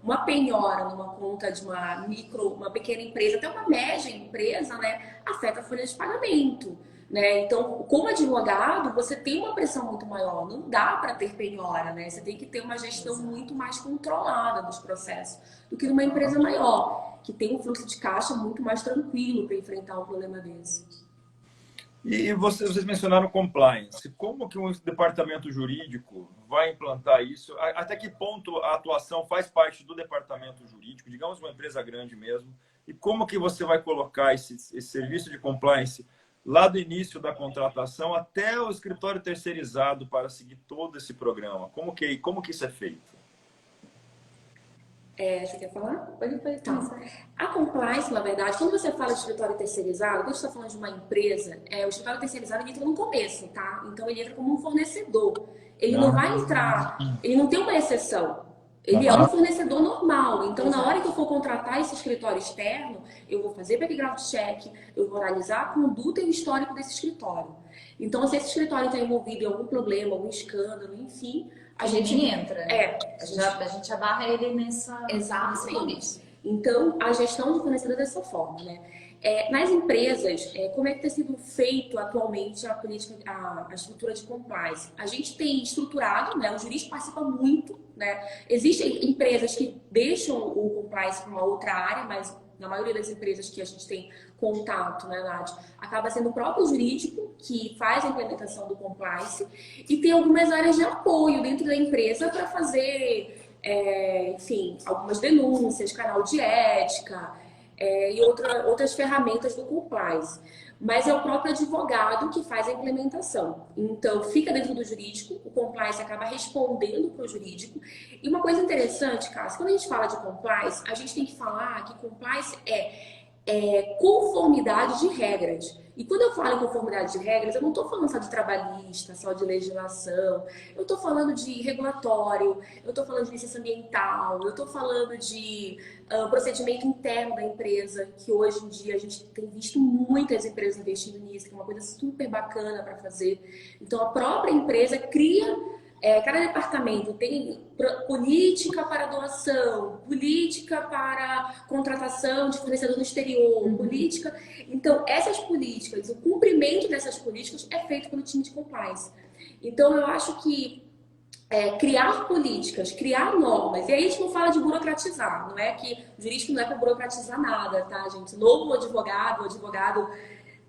Uma penhora numa conta de uma pequena empresa, até uma média empresa, né, afeta a folha de pagamento, né? Então, como advogado, você tem uma pressão muito maior, não dá para ter penhora, né? Você tem que ter uma gestão muito mais controlada dos processos do que numa empresa maior, que tem um fluxo de caixa muito mais tranquilo para enfrentar um problema desse. E vocês mencionaram compliance. Como que um departamento jurídico vai implantar isso? Até que ponto a atuação faz parte do departamento jurídico, digamos uma empresa grande mesmo, e como que você vai colocar esse serviço de compliance lá do início da contratação até o escritório terceirizado para seguir todo esse programa? Como que isso é feito? Você quer falar? Pode tá. A compliance, na verdade, quando você fala de escritório terceirizado, quando você está falando de uma empresa, o escritório terceirizado ele entra no começo, tá? Então ele entra como um fornecedor. Ele não vai entrar, ele não tem uma exceção. Ele é um fornecedor normal. Então, na hora que eu for contratar esse escritório externo, eu vou fazer background check, eu vou analisar a conduta e o histórico desse escritório. Então, se esse escritório está envolvido em algum problema, algum escândalo, enfim, a gente entra. A gente abarra ele nessa. Exatamente. Então, a gestão de fornecedor dessa forma, né? Nas empresas, como é que tem sido feito atualmente a política, a estrutura de compliance? A gente tem estruturado, né? O jurídico participa muito, né? Existem empresas que deixam o compliance para uma outra área, mas na maioria das empresas que a gente tem contato, né, Nath, acaba sendo o próprio jurídico que faz a implementação do compliance e tem algumas áreas de apoio dentro da empresa para fazer, enfim, algumas denúncias, canal de ética e outras ferramentas do compliance. Mas é o próprio advogado que faz a implementação. Então, fica dentro do jurídico, o compliance acaba respondendo para o jurídico. E uma coisa interessante, Cássio, quando a gente fala de compliance, a gente tem que falar que compliance é conformidade de regras. E quando eu falo em conformidade de regras, eu não estou falando só de trabalhista, só de legislação. Eu estou falando de regulatório, eu estou falando de licença ambiental, eu estou falando de procedimento interno da empresa, que hoje em dia a gente tem visto muitas empresas investindo nisso, que é uma coisa super bacana para fazer. Então, a própria empresa cria... cada departamento tem política para doação, política para contratação de fornecedor no exterior, política... Então, essas políticas, o cumprimento dessas políticas é feito pelo time de compliance. Então, eu acho que criar políticas, criar normas, e aí a gente não fala de burocratizar, não é que o jurídico não é para burocratizar nada, tá, gente? O advogado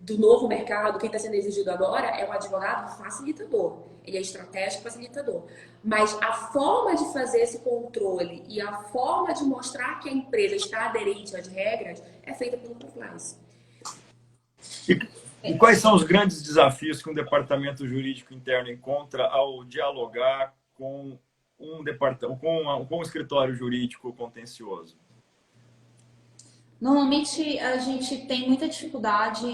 do novo mercado, quem está sendo exigido agora é um advogado facilitador. Ele é estratégico facilitador. Mas a forma de fazer esse controle e a forma de mostrar que a empresa está aderente às regras é feita pelo compliance. E quais são os grandes desafios que um departamento jurídico interno encontra ao dialogar com um escritório jurídico contencioso? Normalmente a gente tem muita dificuldade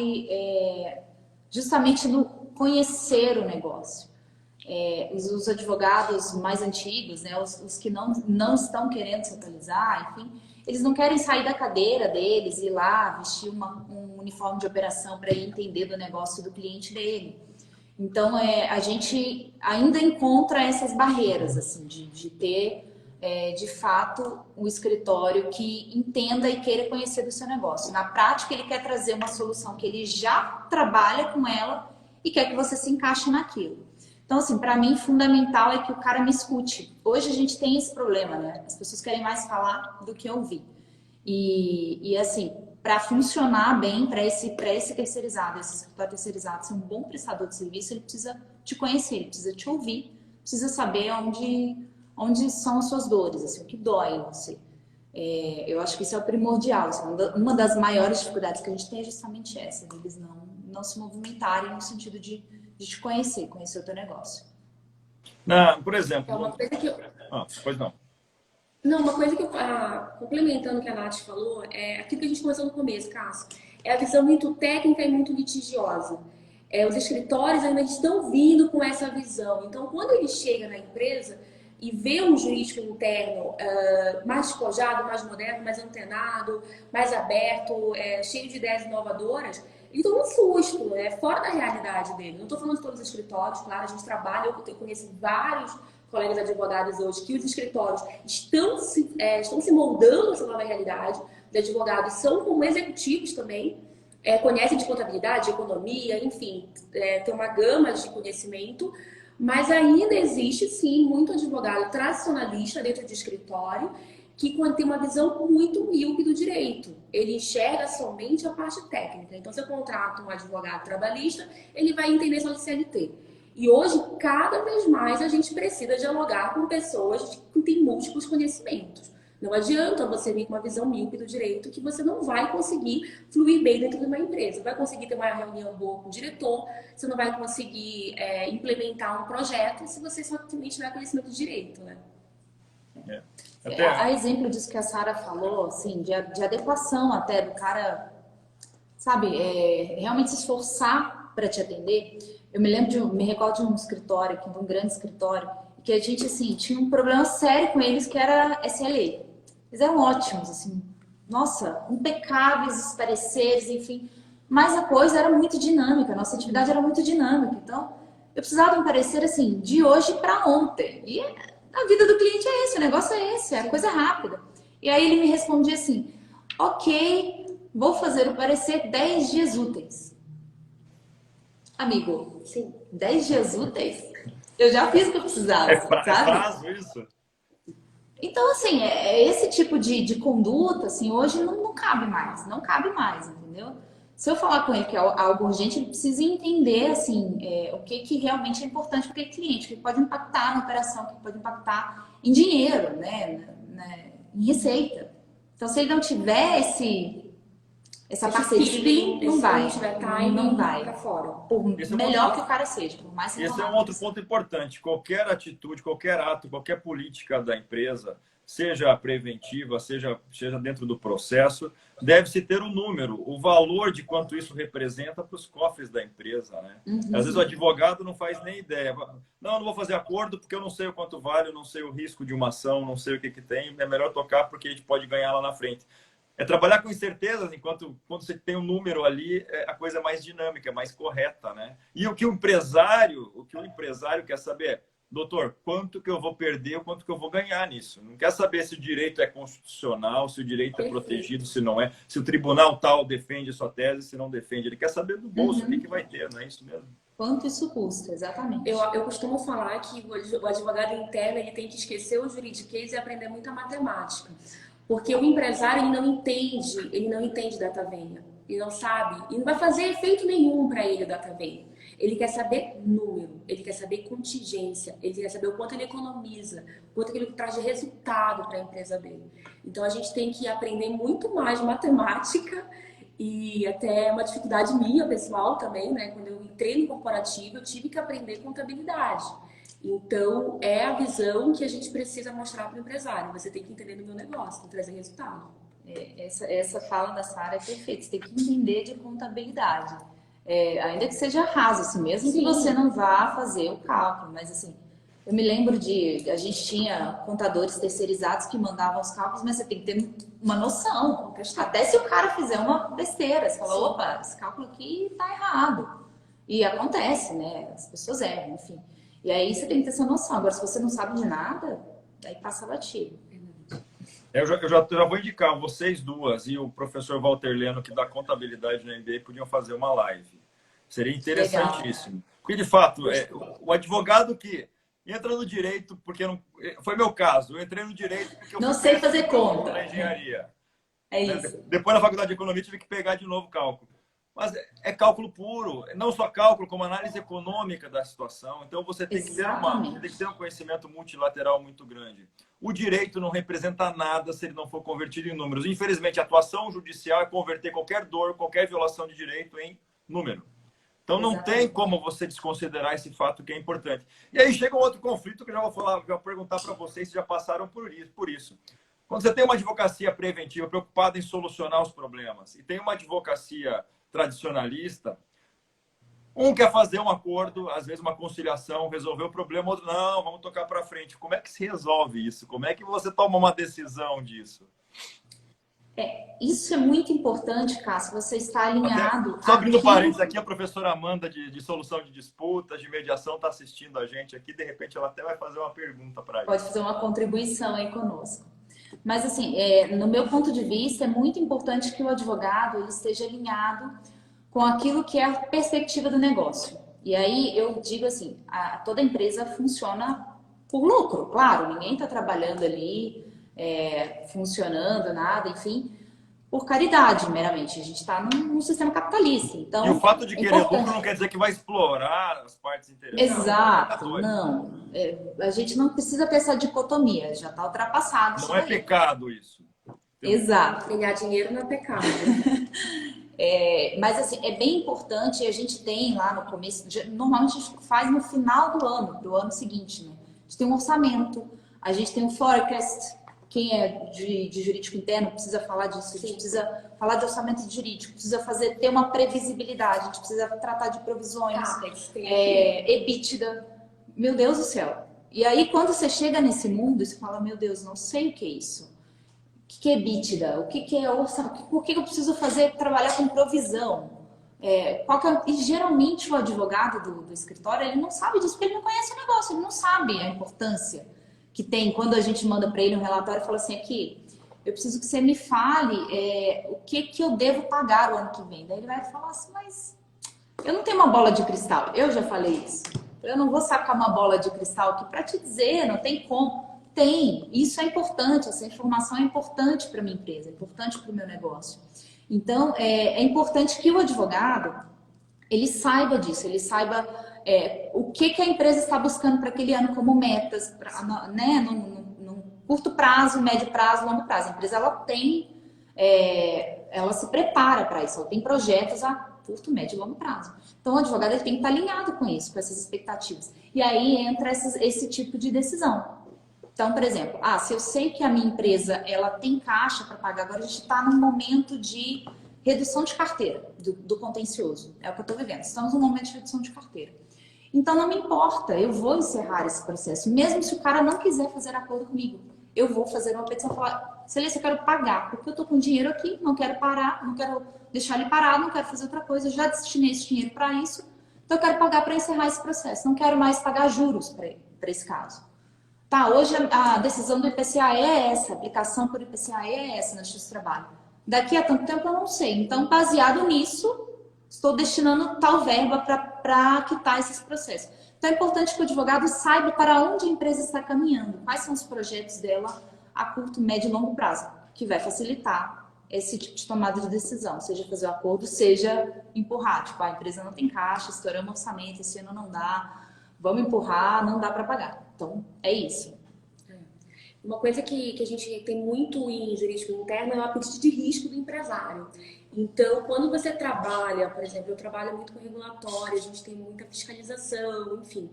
justamente no conhecer o negócio. Os advogados mais antigos, né, os que não estão querendo se atualizar, enfim, eles não querem sair da cadeira deles e ir lá vestir um uniforme de operação para ir entender do negócio do cliente dele. Então, a gente ainda encontra essas barreiras, assim, de ter, de fato, um escritório que entenda e queira conhecer do seu negócio. Na prática, ele quer trazer uma solução que ele já trabalha com ela e quer que você se encaixe naquilo. Então, assim, para mim, fundamental é que o cara me escute. Hoje a gente tem esse problema, né? As pessoas querem mais falar do que ouvir. E assim, para funcionar bem, para esse terceirizado, esse escritório terceirizado ser um bom prestador de serviço, ele precisa te conhecer, ele precisa te ouvir, precisa saber onde são as suas dores, assim, o que dói em você. Eu acho que isso é o primordial. Assim, uma das maiores dificuldades que a gente tem é justamente essa, eles não se movimentarem no sentido de te conhecer o teu negócio. Por É uma exemplo... coisa que eu... Pois não. Não, uma coisa que eu, complementando o que a Nath falou, é aquilo que a gente começou no começo, Cássio. É a visão muito técnica e muito litigiosa. Os escritórios ainda estão vindo com essa visão. Então, quando ele chega na empresa e vê um jurídico interno mais despojado, mais moderno, mais antenado, mais aberto, cheio de ideias inovadoras, ele toma um susto, fora da realidade dele. Não estou falando de todos os escritórios, claro, a gente trabalha, eu conheço vários colegas advogados hoje, que os escritórios estão se moldando a essa nova realidade. Os advogados são como executivos também, conhecem de contabilidade, de economia, enfim, tem uma gama de conhecimento, mas ainda existe, sim, muito advogado tradicionalista dentro de escritório que tem uma visão muito míope do direito. Ele enxerga somente a parte técnica. Então, se eu contrato um advogado trabalhista, ele vai entender só de CLT. E hoje, cada vez mais, a gente precisa dialogar com pessoas que têm múltiplos conhecimentos. Não adianta você vir com uma visão míope do direito que você não vai conseguir fluir bem dentro de uma empresa. Não vai conseguir ter uma reunião boa com o diretor, você não vai conseguir implementar um projeto se você só tiver conhecimento de direito, né? A exemplo disso que a Sara falou, assim, de adequação até do cara, sabe, realmente se esforçar para te atender. Eu me recordo de um escritório, de um grande escritório, que a gente, assim, tinha um problema sério com eles, que era SLA. Eles eram ótimos, assim, nossa, impecáveis os pareceres, enfim. Mas a coisa era muito dinâmica, a nossa atividade era muito dinâmica. Então, eu precisava de um parecer, assim, de hoje para ontem. E a vida do cliente é esse, o negócio é esse, é a coisa rápida. E aí ele me respondia assim, ok, vou fazer o parecer 10 dias úteis. Amigo, sim, 10 dias úteis? Eu já fiz o que eu precisava, sabe? Prazo isso? Então, assim, esse tipo de conduta, assim, hoje não cabe mais, entendeu? Se eu falar com ele que é algo urgente, ele precisa entender, assim, o que realmente é importante para aquele cliente, o que pode impactar na operação, o que pode impactar em dinheiro, né, em receita. Então, se ele não tiver essa parceria, não vai. Não vai. Tá fora. Por melhor que o cara seja, por mais que esse é um outro ponto importante. Qualquer atitude, qualquer ato, qualquer política da empresa, seja preventiva, seja dentro do processo, deve-se ter um número, o valor de quanto isso representa para os cofres da empresa, né? Às vezes o advogado não faz nem ideia. Não vou fazer acordo porque eu não sei o quanto vale, eu não sei o risco de uma ação, não sei o que tem. É melhor tocar porque a gente pode ganhar lá na frente. Trabalhar com incertezas, quando você tem um número ali, a coisa é mais dinâmica, é mais correta, né? E o que o empresário quer saber é, doutor, quanto que eu vou perder, quanto que eu vou ganhar nisso? Não quer saber se o direito é constitucional, se o direito é protegido, se não é, se o tribunal tal defende sua tese, se não defende. Ele quer saber do bolso, o que vai ter, não é isso mesmo? Quanto isso custa, exatamente. Eu costumo falar que o advogado interno ele tem que esquecer o juridiquês e aprender muita matemática. Porque o empresário ele não entende data vênia, ele não sabe, e não vai fazer efeito nenhum para ele o data vênia. Ele quer saber número, ele quer saber contingência, ele quer saber o quanto ele economiza, o quanto ele traz de resultado para a empresa dele. Então a gente tem que aprender muito mais matemática e até uma dificuldade minha pessoal também, né? Quando eu entrei no corporativo, eu tive que aprender contabilidade. Então, é a visão que a gente precisa mostrar para o empresário. Você tem que entender do meu negócio, tem que trazer resultado. Essa fala da Sara é perfeita. Você tem que entender de contabilidade. Ainda que seja raso, assim, mesmo Sim. que você não vá fazer o cálculo. Mas, assim, eu me lembro a gente tinha contadores terceirizados que mandavam os cálculos, mas você tem que ter uma noção. Até se o cara fizer uma besteira, você fala, opa, esse cálculo aqui está errado. E acontece, né? As pessoas erram, enfim. E aí você tem que ter essa noção. Agora, se você não sabe de nada, aí passa batido. Eu já vou indicar, vocês duas e o professor Walter Leno, que dá contabilidade no MBA, podiam fazer uma live. Seria interessantíssimo. Legal. Porque, de fato, o advogado que entra no direito, porque não... Foi meu caso, eu entrei no direito porque eu não sei fazer conta. Na engenharia. É isso. Depois, na faculdade de economia, tive que pegar de novo o cálculo. Mas é cálculo puro, não só cálculo, como análise econômica da situação. Então você tem que ter um conhecimento multilateral muito grande. O direito não representa nada se ele não for convertido em números. Infelizmente, a atuação judicial é converter qualquer dor, qualquer violação de direito em número. Então não tem como você desconsiderar esse fato que é importante. E aí chega um outro conflito que eu já vou perguntar para vocês se já passaram por isso. Quando você tem uma advocacia preventiva preocupada em solucionar os problemas e tem uma advocacia tradicionalista, um quer fazer um acordo, às vezes uma conciliação, resolver o problema, outro não, vamos tocar para frente. Como é que se resolve isso? Como é que você toma uma decisão disso? Isso é muito importante, Cássio, você está alinhado. Só abrindo parênteses aqui, a professora Amanda de solução de disputas, de mediação, está assistindo a gente aqui, de repente ela até vai fazer uma pergunta para gente. Pode fazer uma contribuição aí conosco. Mas, assim, no meu ponto de vista, é muito importante que o advogado ele esteja alinhado com aquilo que é a perspectiva do negócio. E aí eu digo assim, toda empresa funciona por lucro, claro, ninguém está trabalhando ali, funcionando, nada, enfim, por caridade, meramente. A gente está num sistema capitalista. Então, e o fato de querer lucro não quer dizer que vai explorar as partes interessadas. Exato, não. A gente não precisa ter essa dicotomia, já está ultrapassado. Não é pecado isso. Exato. Ganhar dinheiro não é pecado. Mas assim, é bem importante, a gente tem lá no começo, normalmente a gente faz no final do ano seguinte, né? A gente tem um orçamento, a gente tem um forecast. Quem é de jurídico interno precisa falar disso, a gente precisa falar de orçamento jurídico, precisa ter uma previsibilidade, a gente precisa tratar de provisões, EBITDA. Meu Deus do céu. E aí, quando você chega nesse mundo, você fala, meu Deus, não sei o que é isso. O que é EBITDA? O que é orçamento? Por que eu preciso trabalhar com provisão? E geralmente o advogado do escritório, ele não sabe disso, porque ele não conhece o negócio, ele não sabe a importância que tem quando a gente manda para ele um relatório e fala assim, aqui, eu preciso que você me fale o que eu devo pagar o ano que vem. Daí ele vai falar assim, mas eu não tenho uma bola de cristal. Eu já falei isso. Eu não vou sacar uma bola de cristal aqui para te dizer, não tem como. Tem, isso é importante, essa informação é importante para a minha empresa, é importante para o meu negócio. Então, é importante que o advogado, ele saiba disso, ele saiba o que a empresa está buscando para aquele ano como metas, né, num curto prazo, médio prazo, longo prazo. A empresa, ela se prepara para isso, ela tem projetos a curto, médio e longo prazo. Então, o advogado ele tem que estar alinhado com isso, com essas expectativas. E aí entra esse tipo de decisão. Então, por exemplo, se eu sei que a minha empresa ela tem caixa para pagar, agora a gente está num momento de redução de carteira do contencioso. É o que eu estou vivendo. Estamos num momento de redução de carteira. Então, não me importa, eu vou encerrar esse processo. Mesmo se o cara não quiser fazer acordo comigo, eu vou fazer uma petição e falar, Celeste, eu quero pagar, porque eu estou com dinheiro aqui, não quero parar, não quero deixar ele parado, não quero fazer outra coisa, eu já destinei esse dinheiro para isso, então eu quero pagar para encerrar esse processo. Não quero mais pagar juros para esse caso. Tá, hoje a decisão do IPCA é essa, a aplicação por IPCA é essa na Justiça do Trabalho. Daqui a tanto tempo eu não sei. Então, baseado nisso, estou destinando tal verba para quitar esses processos. Então, é importante que o advogado saiba para onde a empresa está caminhando, quais são os projetos dela a curto, médio e longo prazo, que vai facilitar esse tipo de tomada de decisão, seja fazer o acordo, seja empurrar. Tipo, a empresa não tem caixa, estouramos o orçamento, esse ano não dá, vamos empurrar, não dá para pagar. Então, é isso. Uma coisa que a gente tem muito em jurídico interno é o apetite de risco do empresário. Então, quando você trabalha, por exemplo, eu trabalho muito com regulatório, a gente tem muita fiscalização, enfim.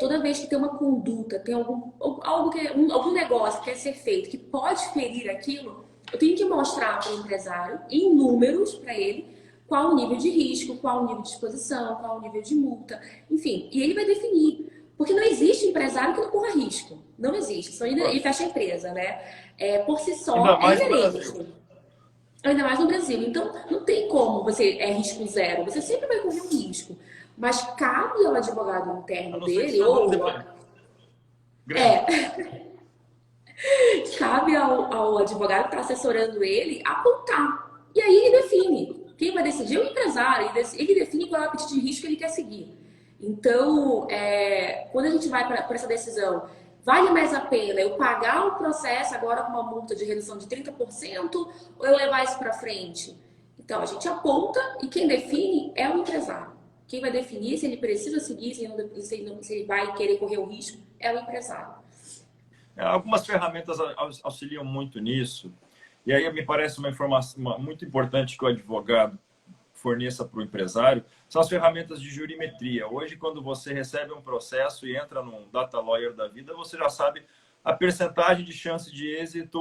Toda vez que tem uma conduta, tem algum negócio que quer ser feito que pode ferir aquilo, eu tenho que mostrar para o empresário, em números para ele, qual o nível de risco, qual o nível de exposição, qual o nível de multa, enfim. E ele vai definir. Porque não existe empresário que não corra risco. Não existe. Só ele fecha a empresa, né? Por si só, é inerente. Ainda mais no Brasil. Então, não tem como você risco zero. Você sempre vai correr um risco. Mas cabe ao advogado interno dele, cabe ao advogado que está assessorando ele apontar. E aí ele define. Quem vai decidir é o empresário. Ele define qual é o apetite de risco que ele quer seguir. Então, quando a gente vai para essa decisão, vale mais a pena eu pagar o processo agora com uma multa de redução de 30% ou eu levar isso para frente? Então, a gente aponta e quem define é o empresário. Quem vai definir se ele precisa seguir, se ele vai querer correr o risco, é o empresário. Algumas ferramentas auxiliam muito nisso. E aí me parece uma informação muito importante que o advogado forneça para o empresário, são as ferramentas de jurimetria. Hoje, quando você recebe um processo e entra num data lawyer da vida, você já sabe a percentagem de chance de êxito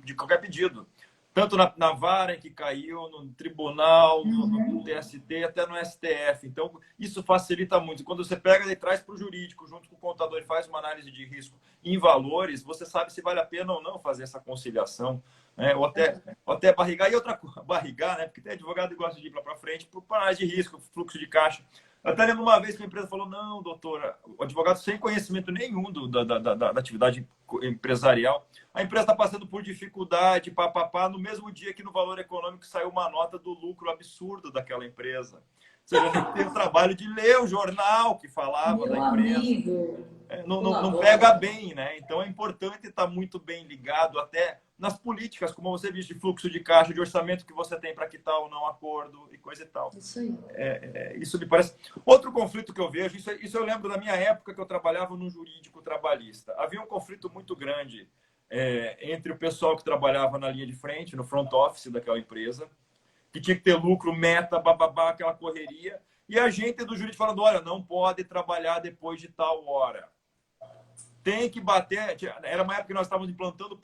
de qualquer pedido. Tanto na vara em que caiu, no tribunal, no TST, até no STF. Então, isso facilita muito. Quando você pega e traz para o jurídico, junto com o contador, e faz uma análise de risco em valores, você sabe se vale a pena ou não fazer essa conciliação, né? Ou até barrigar. E outra coisa, barrigar, né? Porque tem advogado que gosta de ir para frente por análise de risco, fluxo de caixa. Eu até lembro uma vez que a empresa falou, não, doutora, o advogado sem conhecimento nenhum da atividade empresarial, a empresa está passando por dificuldade, no mesmo dia que no Valor Econômico saiu uma nota do lucro absurdo daquela empresa. Ou seja, tem o trabalho de ler o jornal que falava Meu da empresa. amigo. Não pega bem, né? Então é importante estar muito bem ligado até nas políticas, como você disse, de fluxo de caixa, de orçamento que você tem para quitar ou não acordo e coisa e tal. Isso aí. Isso me parece. Outro conflito que eu vejo, isso eu lembro da minha época que eu trabalhava no jurídico trabalhista. Havia um conflito muito grande entre o pessoal que trabalhava na linha de frente, no front office daquela empresa, que tinha que ter lucro, meta, bababá, aquela correria, e a gente do jurídico falando, olha, não pode trabalhar depois de tal hora. Tem que bater... Era uma época que nós estávamos implantando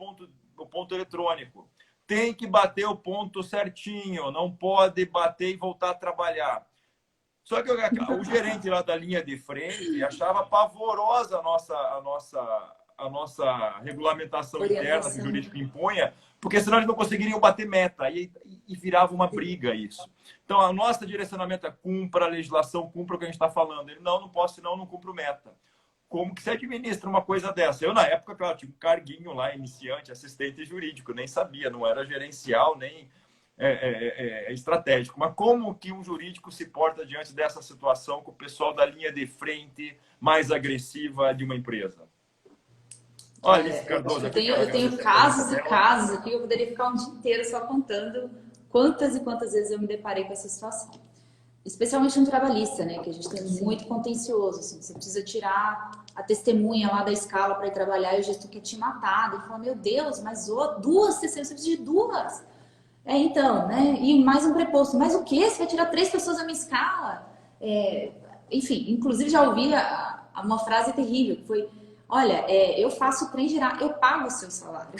o ponto eletrônico. Tem que bater o ponto certinho, não pode bater e voltar a trabalhar. Só que o gerente lá da linha de frente achava pavorosa a nossa regulamentação interna que o jurídico impunha, porque senão eles não conseguiriam bater meta e virava uma briga isso. Então, o nosso direcionamento é cumpra a legislação, cumpra o que a gente está falando. Ele não posso, senão não cumpro meta. Como que se administra uma coisa dessa? Eu, na época, claro, tinha um carguinho lá, iniciante, assistente jurídico, nem sabia, não era gerencial, nem estratégico. Mas como que um jurídico se porta diante dessa situação com o pessoal da linha de frente mais agressiva de uma empresa? Olha, esse Cardoso aqui. Eu tenho casos e casos aqui, eu poderia ficar um dia inteiro só contando quantas e quantas vezes eu me deparei com essa situação. Especialmente no trabalhista, né? Que a gente tem muito contencioso. Assim, você precisa tirar a testemunha lá da escala para ir trabalhar e o gestor quer te matar. Ele fala, meu Deus, mas duas testemunhas, você precisa de duas. Então, né? E mais um preposto. Mas o quê? Você vai tirar 3 pessoas da minha escala? Enfim, inclusive já ouvi uma frase terrível, que foi, olha, eu faço o trem girar, eu pago o seu salário.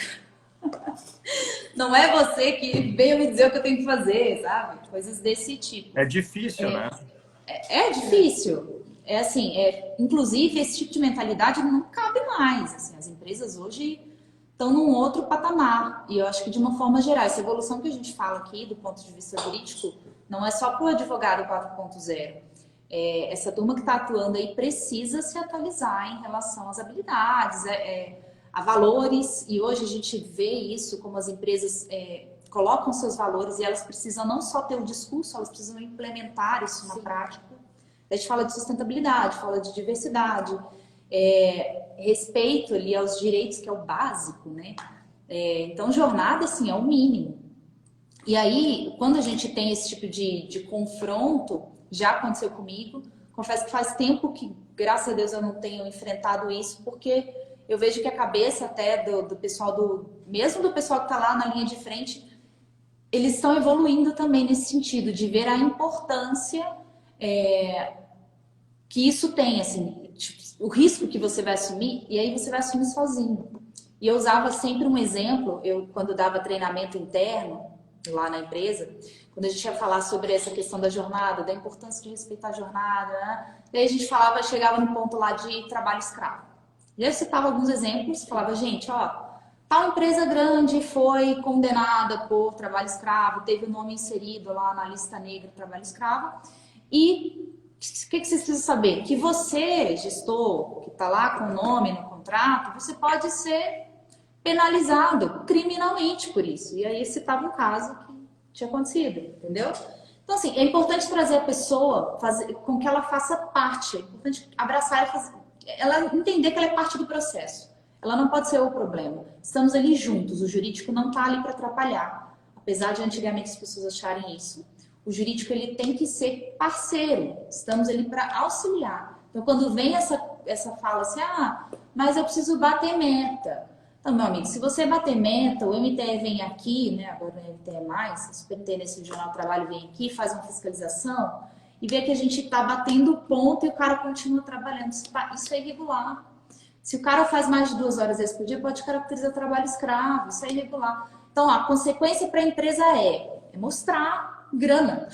Não é você que veio me dizer o que eu tenho que fazer, sabe? Coisas desse tipo. É difícil, né? É difícil. Inclusive, esse tipo de mentalidade não cabe mais. Assim, as empresas hoje estão num outro patamar. E eu acho que, de uma forma geral, essa evolução que a gente fala aqui, do ponto de vista jurídico, não é só para o advogado 4.0. Essa turma que está atuando aí precisa se atualizar em relação às habilidades, a valores, e hoje a gente vê isso, como as empresas colocam seus valores e elas precisam não só ter o discurso, elas precisam implementar isso na prática. A gente fala de sustentabilidade, fala de diversidade, respeito ali aos direitos, que é o básico, né? Então, jornada, assim, é o mínimo. E aí, quando a gente tem esse tipo de confronto, já aconteceu comigo, confesso que faz tempo que, graças a Deus, eu não tenho enfrentado isso, porque eu vejo que a cabeça até do pessoal, mesmo do pessoal que está lá na linha de frente, eles estão evoluindo também nesse sentido, de ver a importância que isso tem, assim, o risco que você vai assumir, e aí você vai assumir sozinho. E eu usava sempre um exemplo, quando dava treinamento interno, lá na empresa, quando a gente ia falar sobre essa questão da jornada, da importância de respeitar a jornada, né? E aí a gente chegava no ponto lá de trabalho escravo. E aí eu citava alguns exemplos, falava, gente, tal empresa grande foi condenada por trabalho escravo, teve o nome inserido lá na lista negra de trabalho escravo, e o que vocês precisam saber? Que você, gestor, que está lá com o nome no contrato, você pode ser penalizado criminalmente por isso. E aí citava um caso que tinha acontecido, entendeu? Então, assim, é importante trazer a pessoa, com que ela faça parte, é importante abraçar ela entender que ela é parte do processo. Ela não pode ser o problema. Estamos ali juntos, o jurídico não está ali para atrapalhar. A apesar de antigamente as pessoas acharem isso. O jurídico ele tem que ser parceiro, estamos ali para auxiliar. Então, quando vem essa fala assim, mas eu preciso bater meta. Então, meu amigo, se você bater meta, o MTE vem aqui, né, agora não é MTE mais, o Superintendência Regional do Trabalho vem aqui, faz uma fiscalização e vê que a gente está batendo ponto e o cara continua trabalhando. Isso é irregular. Se o cara faz mais de 2 horas por dia, pode caracterizar trabalho escravo, isso é irregular. Então, a consequência para a empresa é mostrar grana.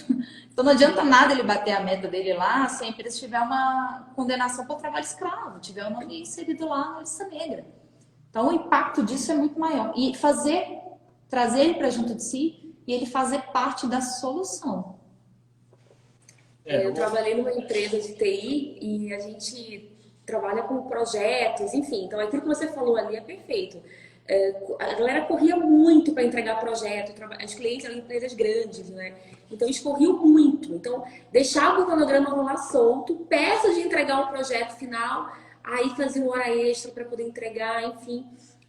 Então, não adianta nada ele bater a meta dele lá se a empresa tiver uma condenação por trabalho escravo, tiver o nome inserido lá na lista negra. Então, o impacto disso é muito maior. E trazer ele para junto de si e ele fazer parte da solução. Eu trabalhei numa empresa de TI e a gente trabalha com projetos, enfim. Então, aquilo que você falou ali é perfeito. A galera corria muito para entregar projeto, os clientes eram empresas grandes, né? Então, eles corriam muito. Então, deixava o cronograma rolar solto, perto de entregar o projeto final, aí fazia uma hora extra para poder entregar, enfim.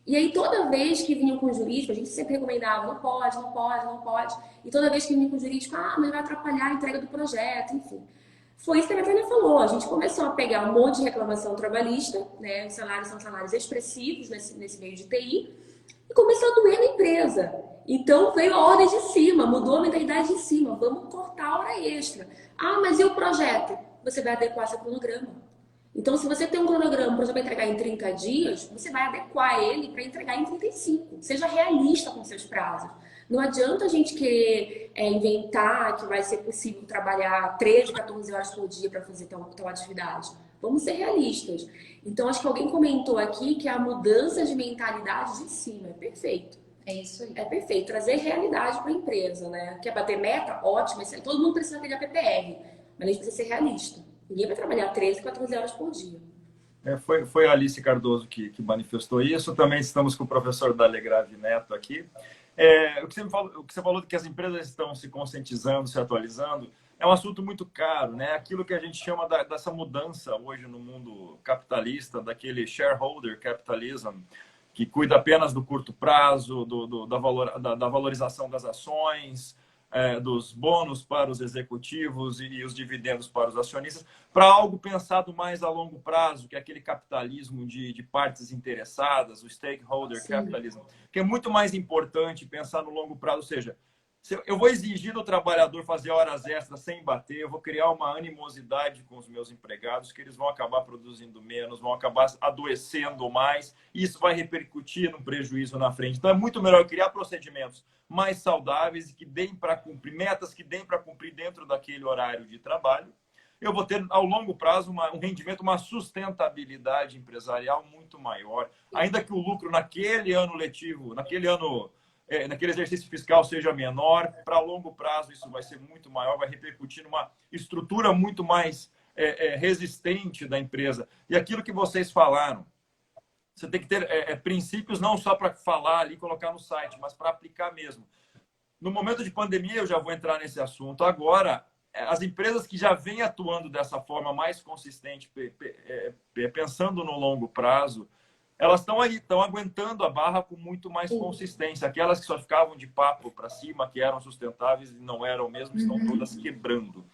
E aí, toda vez que vinham com o jurídico, a gente sempre recomendava, não pode, não pode, não pode. E toda vez que vinha com o jurídico, mas vai atrapalhar a entrega do projeto, enfim. Foi isso que a Natália falou. A gente começou a pegar um monte de reclamação trabalhista, né? Os salários são salários expressivos nesse meio de TI, e começou a doer na empresa. Então veio a ordem de cima, mudou a mentalidade de cima. Vamos cortar a hora extra. Mas e o projeto? Você vai adequar seu cronograma. Então, se você tem um cronograma, por exemplo, para entregar em 30 dias, você vai adequar ele para entregar em 35. Seja realista com seus prazos. Não adianta a gente querer inventar que vai ser possível trabalhar 13, 14 horas por dia para fazer tal atividade. Vamos ser realistas. Então, acho que alguém comentou aqui que a mudança de mentalidade de cima é perfeito. É isso aí. É perfeito. Trazer realidade para a empresa, né? Quer bater meta? Ótimo. Todo mundo precisa pegar PPR, mas a gente precisa ser realista. Ninguém vai trabalhar 13, 14 horas por dia. Foi a Alice Cardoso que manifestou isso. Também estamos com o professor Dalegrave Neto aqui. O que você falou de que as empresas estão se conscientizando, se atualizando, é um assunto muito caro, né? Aquilo que a gente chama dessa mudança hoje no mundo capitalista, daquele shareholder capitalism, que cuida apenas do curto prazo, da valorização das ações, dos bônus para os executivos e os dividendos para os acionistas, para algo pensado mais a longo prazo, que é aquele capitalismo de partes interessadas, o stakeholder capitalism, que é muito mais importante pensar no longo prazo. Ou seja, eu vou exigir do trabalhador fazer horas extras sem bater, eu vou criar uma animosidade com os meus empregados, que eles vão acabar produzindo menos, vão acabar adoecendo mais, e isso vai repercutir no prejuízo na frente. Então, é muito melhor criar procedimentos mais saudáveis e que deem para cumprir, metas que deem para cumprir dentro daquele horário de trabalho. Eu vou ter, ao longo prazo, um rendimento, uma sustentabilidade empresarial muito maior, ainda que o lucro naquele ano letivo, naquele exercício fiscal seja menor, para longo prazo isso vai ser muito maior, vai repercutir numa estrutura muito mais resistente da empresa. E aquilo que vocês falaram, você tem que ter princípios não só para falar ali e colocar no site, mas para aplicar mesmo. No momento de pandemia, eu já vou entrar nesse assunto. Agora, as empresas que já vêm atuando dessa forma mais consistente, pensando no longo prazo, elas estão aí, estão aguentando a barra com muito mais consistência. Aquelas que só ficavam de papo para cima, que eram sustentáveis e não eram mesmo, estão todas quebrando.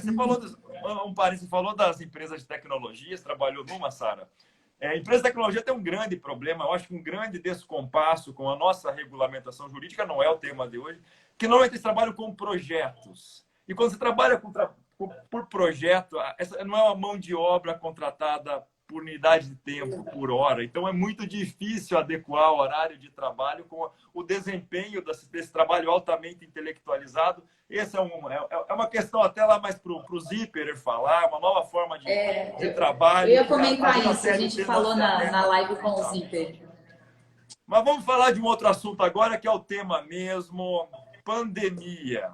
Você falou das empresas de tecnologias, trabalhou numa, Sara. A empresa de tecnologia tem um grande problema, eu acho que um grande descompasso com a nossa regulamentação jurídica, não é o tema de hoje, que normalmente eles trabalham com projetos. E quando você trabalha por projeto, essa não é uma mão de obra contratada por unidade de tempo, por hora. Então, é muito difícil adequar o horário de trabalho com o desempenho desse trabalho altamente intelectualizado. Essa é uma questão até lá mais para o Zipperer falar, uma nova forma de trabalho. Eu ia comentar isso, a gente falou na live com o Zipperer. Mas vamos falar de um outro assunto agora, que é o tema mesmo, pandemia.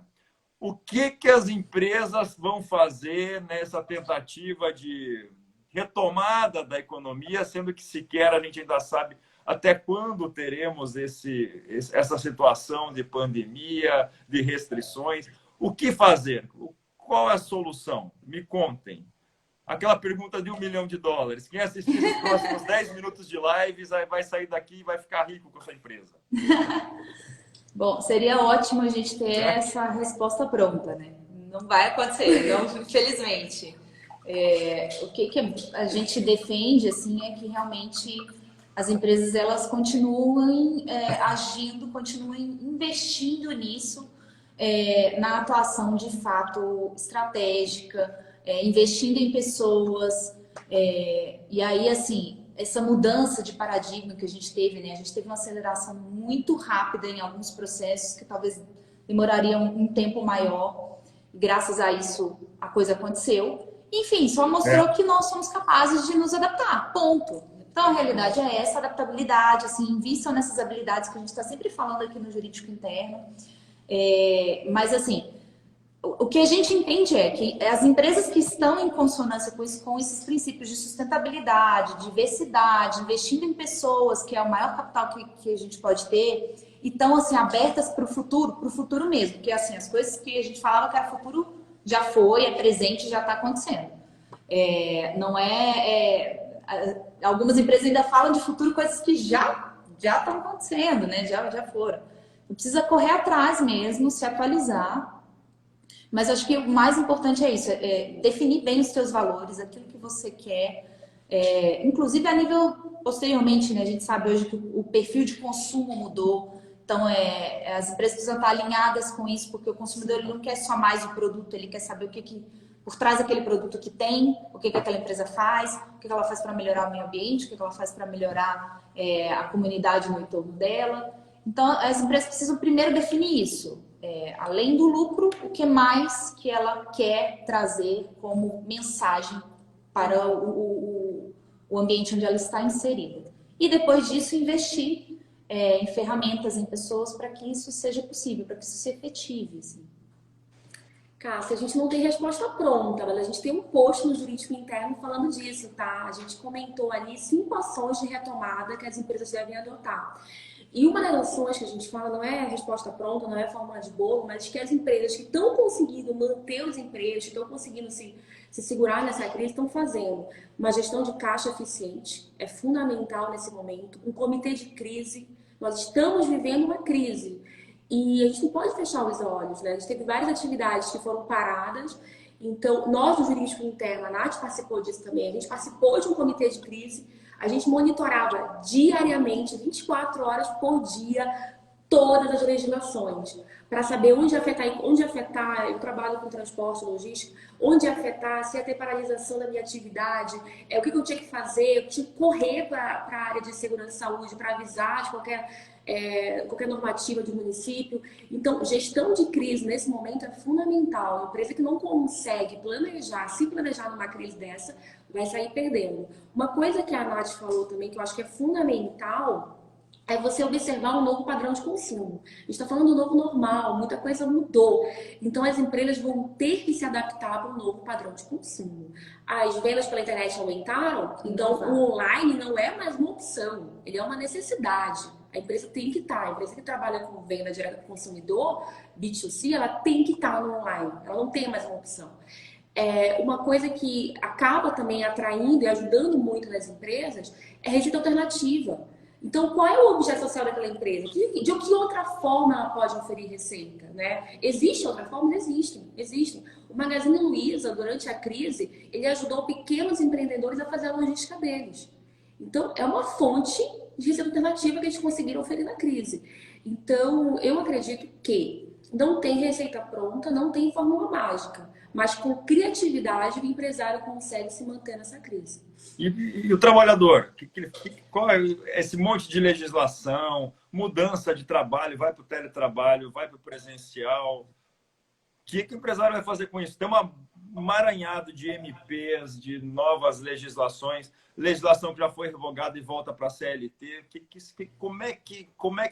O que as empresas vão fazer nessa tentativa de retomada da economia, sendo que sequer a gente ainda sabe até quando teremos essa situação de pandemia, de restrições. O que fazer? Qual é a solução? Me contem. Aquela pergunta de $1 milhão. Quem assistir os próximos 10 minutos de lives vai sair daqui e vai ficar rico com a sua empresa. Bom, seria ótimo a gente ter essa resposta pronta, né? Não vai acontecer, não, infelizmente. O que a gente defende, assim, é que realmente as empresas, elas continuem agindo, continuem investindo nisso, na atuação de fato estratégica, investindo em pessoas, e aí, assim, essa mudança de paradigma que a gente teve, né? A gente teve uma aceleração muito rápida em alguns processos que talvez demorariam um tempo maior. Graças a isso, a coisa aconteceu. Enfim, só mostrou que nós somos capazes de nos adaptar. Ponto. Então, a realidade é essa, adaptabilidade, assim, invistam nessas habilidades que a gente está sempre falando aqui no jurídico interno. Mas, assim, o que a gente entende é que as empresas que estão em consonância com esses princípios de sustentabilidade, diversidade, investindo em pessoas, que é o maior capital que a gente pode ter, e estão assim, abertas para o futuro mesmo. Porque assim, as coisas que a gente falava que era futuro já foi, é presente, já está acontecendo. Não algumas empresas ainda falam de futuro, coisas que já estão acontecendo, né? Já foram. Precisa correr atrás mesmo, se atualizar. Mas acho que o mais importante é isso, definir bem os seus valores, aquilo que você quer. Inclusive a nível, posteriormente, né, a gente sabe hoje que o perfil de consumo mudou. Então, as empresas precisam estar alinhadas com isso, porque o consumidor ele não quer só mais o produto, ele quer saber o que por trás daquele produto que tem, o que aquela empresa faz, o que ela faz para melhorar o meio ambiente, o que ela faz para melhorar a comunidade no entorno dela. Então, as empresas precisam primeiro definir isso. Além do lucro, o que mais que ela quer trazer como mensagem para o ambiente onde ela está inserida. E depois disso, investir em ferramentas, em pessoas, para que isso seja possível, para que isso se efetive. Assim. Cássia, a gente não tem resposta pronta, mas a gente tem um post no Jurídico Interno falando disso, tá? A gente comentou ali 5 ações de retomada que as empresas devem adotar. E uma das ações que a gente fala não é resposta pronta, não é fórmula de bolo, mas que as empresas que estão conseguindo manter os empregos, que estão conseguindo se segurar nessa crise, estão fazendo. Uma gestão de caixa eficiente é fundamental nesse momento. Um comitê de crise. Nós estamos vivendo uma crise. E a gente não pode fechar os olhos, né? A gente teve várias atividades que foram paradas. Então, nós do Jurídico Interno, a Nath participou disso também, a gente participou de um comitê de crise, a gente monitorava diariamente, 24 horas por dia, todas as legislações, para saber onde afetar, eu trabalho com transporte logístico, onde afetar, se ia ter paralisação da minha atividade, o que eu tinha que fazer, eu tinha que correr para a área de segurança e saúde para avisar de qualquer normativa do município. Então, gestão de crise nesse momento é fundamental. A empresa que não consegue se planejar numa crise dessa, vai sair perdendo. Uma coisa que a Nath falou também, que eu acho que é fundamental, é você observar um novo padrão de consumo. A gente está falando do novo normal, muita coisa mudou. Então, as empresas vão ter que se adaptar para um novo padrão de consumo. As vendas pela internet aumentaram, então o online não é mais uma opção, ele é uma necessidade. A empresa tem que estar, a empresa que trabalha com venda direta para o consumidor, B2C, ela tem que estar no online, ela não tem mais uma opção. Uma coisa que acaba também atraindo e ajudando muito nas empresas é receita alternativa. Então, qual é o objeto social daquela empresa? De que outra forma ela pode oferir receita? Né? Existe outra forma? Existem. O Magazine Luiza, durante a crise, ele ajudou pequenos empreendedores a fazer a logística deles. Então, é uma fonte de receita alternativa que eles conseguiram oferir na crise. Então, eu acredito que não tem receita pronta, não tem fórmula mágica, mas com criatividade o empresário consegue se manter nessa crise. E o trabalhador? Qual é esse monte de legislação, mudança de trabalho, vai para o teletrabalho, vai para o presencial? O que o empresário vai fazer com isso? Tem um emaranhado de MPs, de novas legislações, legislação que já foi revogada e volta para a CLT. Como é que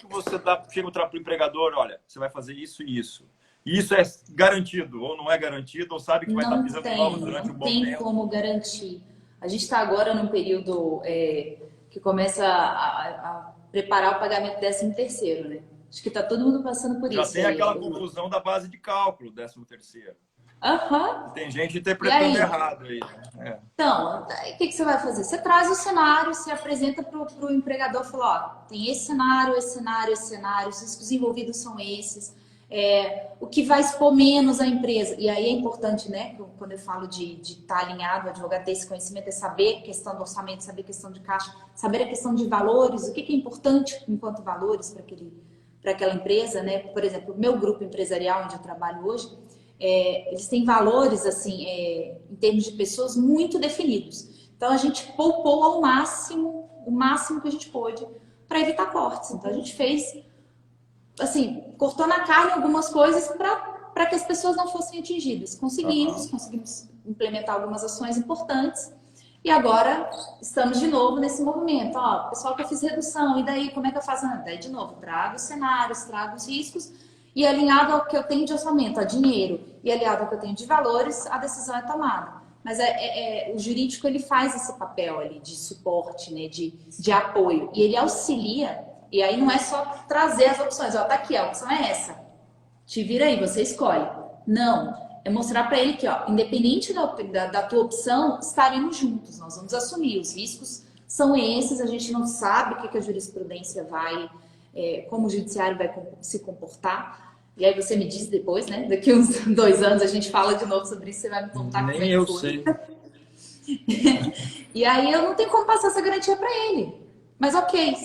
você chega para o empregador, olha, você vai fazer isso e isso? E isso é garantido ou não é garantido, ou sabe que vai estar pisando em ovos durante um bom tempo? Não tem como garantir. A gente está agora num período que começa a preparar o pagamento 13º, né? Acho que está todo mundo passando por isso. Já tem aquela confusão da base de cálculo, 13º. Aham. Tem gente interpretando errado aí, né? Então, o que você vai fazer? Você traz o cenário, você apresenta para o empregador e fala, ó, tem esse cenário, esse cenário, esse cenário, os riscos envolvidos são esses, o que vai expor menos a empresa. E aí é importante, né, quando eu falo de estar alinhado, o advogado ter esse conhecimento, é saber a questão do orçamento, saber a questão de caixa, saber a questão de valores, o que é importante enquanto valores para aquela empresa, né? Por exemplo, o meu grupo empresarial onde eu trabalho hoje, eles têm valores, assim, em termos de pessoas, muito definidos. Então, a gente poupou ao máximo, o máximo que a gente pôde, para evitar cortes. Então, a gente fez, assim, cortou na carne algumas coisas para que as pessoas não fossem atingidas. Conseguimos implementar algumas ações importantes. E agora, estamos de novo nesse movimento. Ó, pessoal, que eu fiz redução, e daí, como é que eu faço? Daí, de novo, trago os cenários, trago os riscos, e alinhado ao que eu tenho de orçamento, a dinheiro, e alinhado ao que eu tenho de valores, a decisão é tomada. Mas o jurídico, ele faz esse papel ali de suporte, né, de apoio. E ele auxilia, e aí não é só trazer as opções. Ó, tá aqui, a opção é essa. Te vira aí, você escolhe. Não, é mostrar para ele que, ó, independente da tua opção, estaremos juntos. Nós vamos assumir. Os riscos são esses, a gente não sabe o que a jurisprudência vai... como o judiciário vai se comportar. E aí você me diz depois, né? Daqui uns 2 anos a gente fala de novo sobre isso, você vai me contar como é que Nem eu foi. sei. E aí eu não tenho como passar essa garantia para ele. Mas ok,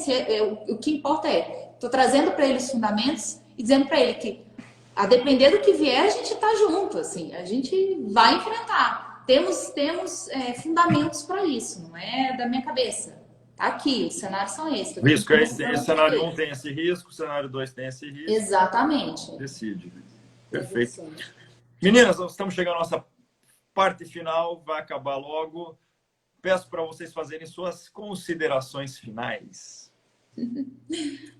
o que importa estou trazendo para ele os fundamentos e dizendo para ele que, a depender do que vier, a gente está junto, assim, a gente vai enfrentar. Temos fundamentos para isso, não é da minha cabeça. Tá aqui, os cenários são esses. Risco é esse cenário 1 tem esse risco, o cenário 2 tem esse risco. Exatamente. Decide. Perfeito. Meninas, nós estamos chegando à nossa parte final, vai acabar logo. Peço para vocês fazerem suas considerações finais.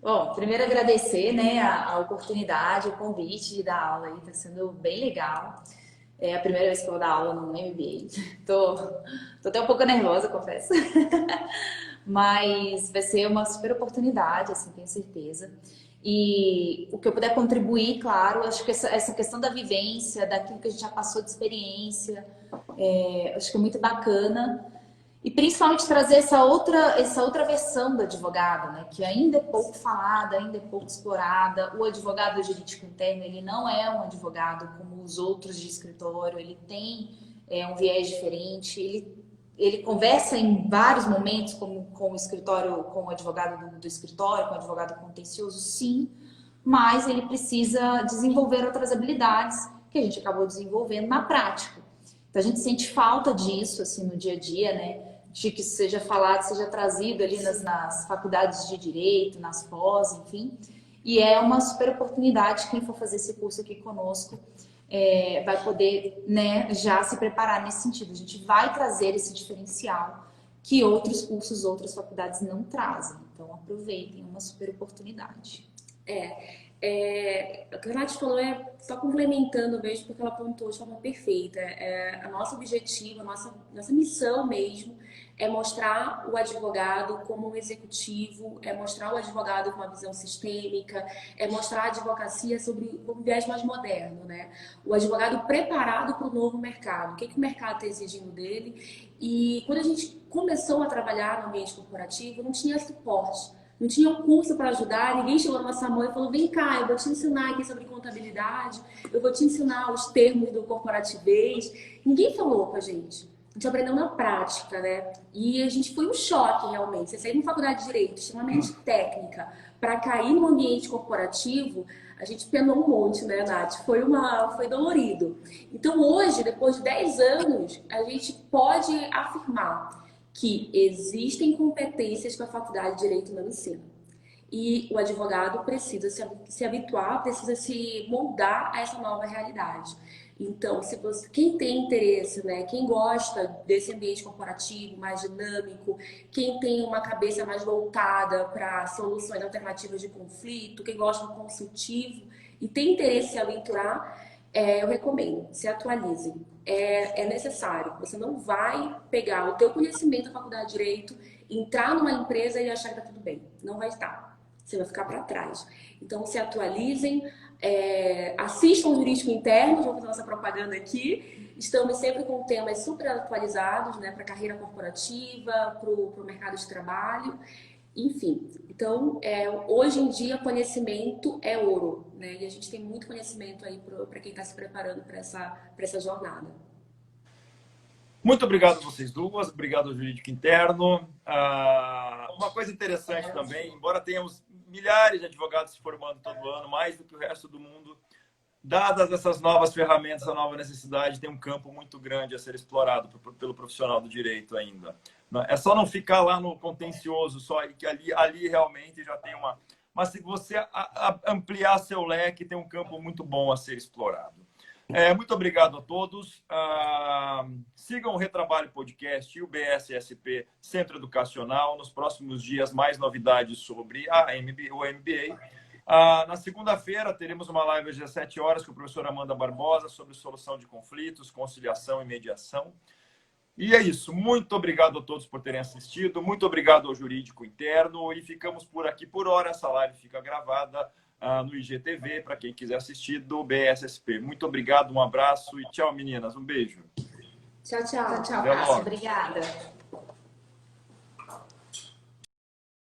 Bom, primeiro agradecer, né, a oportunidade, o convite de dar aula aí, está sendo bem legal. É a primeira vez que eu vou dar aula no MBA. Tô até um pouco nervosa, confesso. Mas vai ser uma super oportunidade, assim, tenho certeza. E o que eu puder contribuir, claro, acho que essa questão da vivência, daquilo que a gente já passou de experiência, acho que é muito bacana. E principalmente trazer essa outra versão do advogado, né? Que ainda é pouco falada, ainda é pouco explorada. O advogado jurídico interno, ele não é um advogado como os outros de escritório, ele tem um viés diferente, ele conversa em vários momentos com o escritório, com o advogado do escritório, com o advogado contencioso, sim, mas ele precisa desenvolver outras habilidades que a gente acabou desenvolvendo na prática. Então a gente sente falta disso, assim, no dia a dia, né? De que seja falado, seja trazido ali nas faculdades de direito, nas pós, enfim. E é uma super oportunidade, quem for fazer esse curso aqui conosco vai poder, né, já se preparar nesse sentido. A gente vai trazer esse diferencial que outros cursos, outras faculdades não trazem. Então aproveitem, é uma super oportunidade. O que a Nath falou só complementando mesmo, porque ela apontou de forma perfeita. A nosso objetivo, a nossa missão mesmo é mostrar o advogado como um executivo, é mostrar o advogado com uma visão sistêmica, é mostrar a advocacia sobre um viés mais moderno, né? O advogado preparado para o novo mercado. O que o mercado está exigindo dele? E quando a gente começou a trabalhar no ambiente corporativo, não tinha suporte. Não tinha um curso para ajudar, ninguém chegou na nossa mão e falou, vem cá, eu vou te ensinar aqui sobre contabilidade, eu vou te ensinar os termos do corporativez. Ninguém falou com a gente. A gente aprendeu na prática, né? E a gente foi um choque, realmente. Você sair de uma faculdade de Direito extremamente técnica para cair no ambiente corporativo, a gente penou um monte, né, Nath? Foi dolorido. Então, hoje, depois de 10 anos, a gente pode afirmar que existem competências que a faculdade de Direito não ensina. E o advogado precisa se habituar, precisa se moldar a essa nova realidade. Então, quem tem interesse, né, quem gosta desse ambiente corporativo mais dinâmico, quem tem uma cabeça mais voltada para soluções alternativas de conflito, quem gosta do consultivo e tem interesse em se aventurar, eu recomendo, se atualizem. É necessário. Você não vai pegar o teu conhecimento da faculdade de Direito, entrar numa empresa e achar que está tudo bem. Não vai estar. Você vai ficar para trás. Então, se atualizem, Assistam o Jurídico Interno, vou fazer nossa propaganda aqui. Estamos sempre com temas super atualizados, né, para a carreira corporativa, para o mercado de trabalho, enfim. Então, hoje em dia, conhecimento é ouro, né? E a gente tem muito conhecimento aí para quem está se preparando para essa jornada. Muito obrigado a vocês duas, obrigado ao Jurídico Interno. Uma coisa interessante também, embora tenhamos milhares de advogados se formando todo ano, mais do que o resto do mundo, dadas essas novas ferramentas, a nova necessidade, tem um campo muito grande a ser explorado pelo profissional do direito ainda. É só não ficar lá no contencioso, só que ali realmente já tem uma... Mas se você ampliar seu leque, tem um campo muito bom a ser explorado. Muito obrigado a todos. Sigam o Retrabalho Podcast e o BSSP Centro Educacional. Nos próximos dias, mais novidades sobre o MBA. Na segunda-feira, teremos uma live às 17 horas com a professora Amanda Barbosa sobre solução de conflitos, conciliação e mediação. E é isso. Muito obrigado a todos por terem assistido. Muito obrigado ao Jurídico Interno. E ficamos por aqui por hora. Essa live fica gravada no IGTV, para quem quiser assistir, do BSSP. Muito obrigado, um abraço e tchau, meninas. Um beijo. Tchau, tchau. Tchau, Cássio. Obrigada.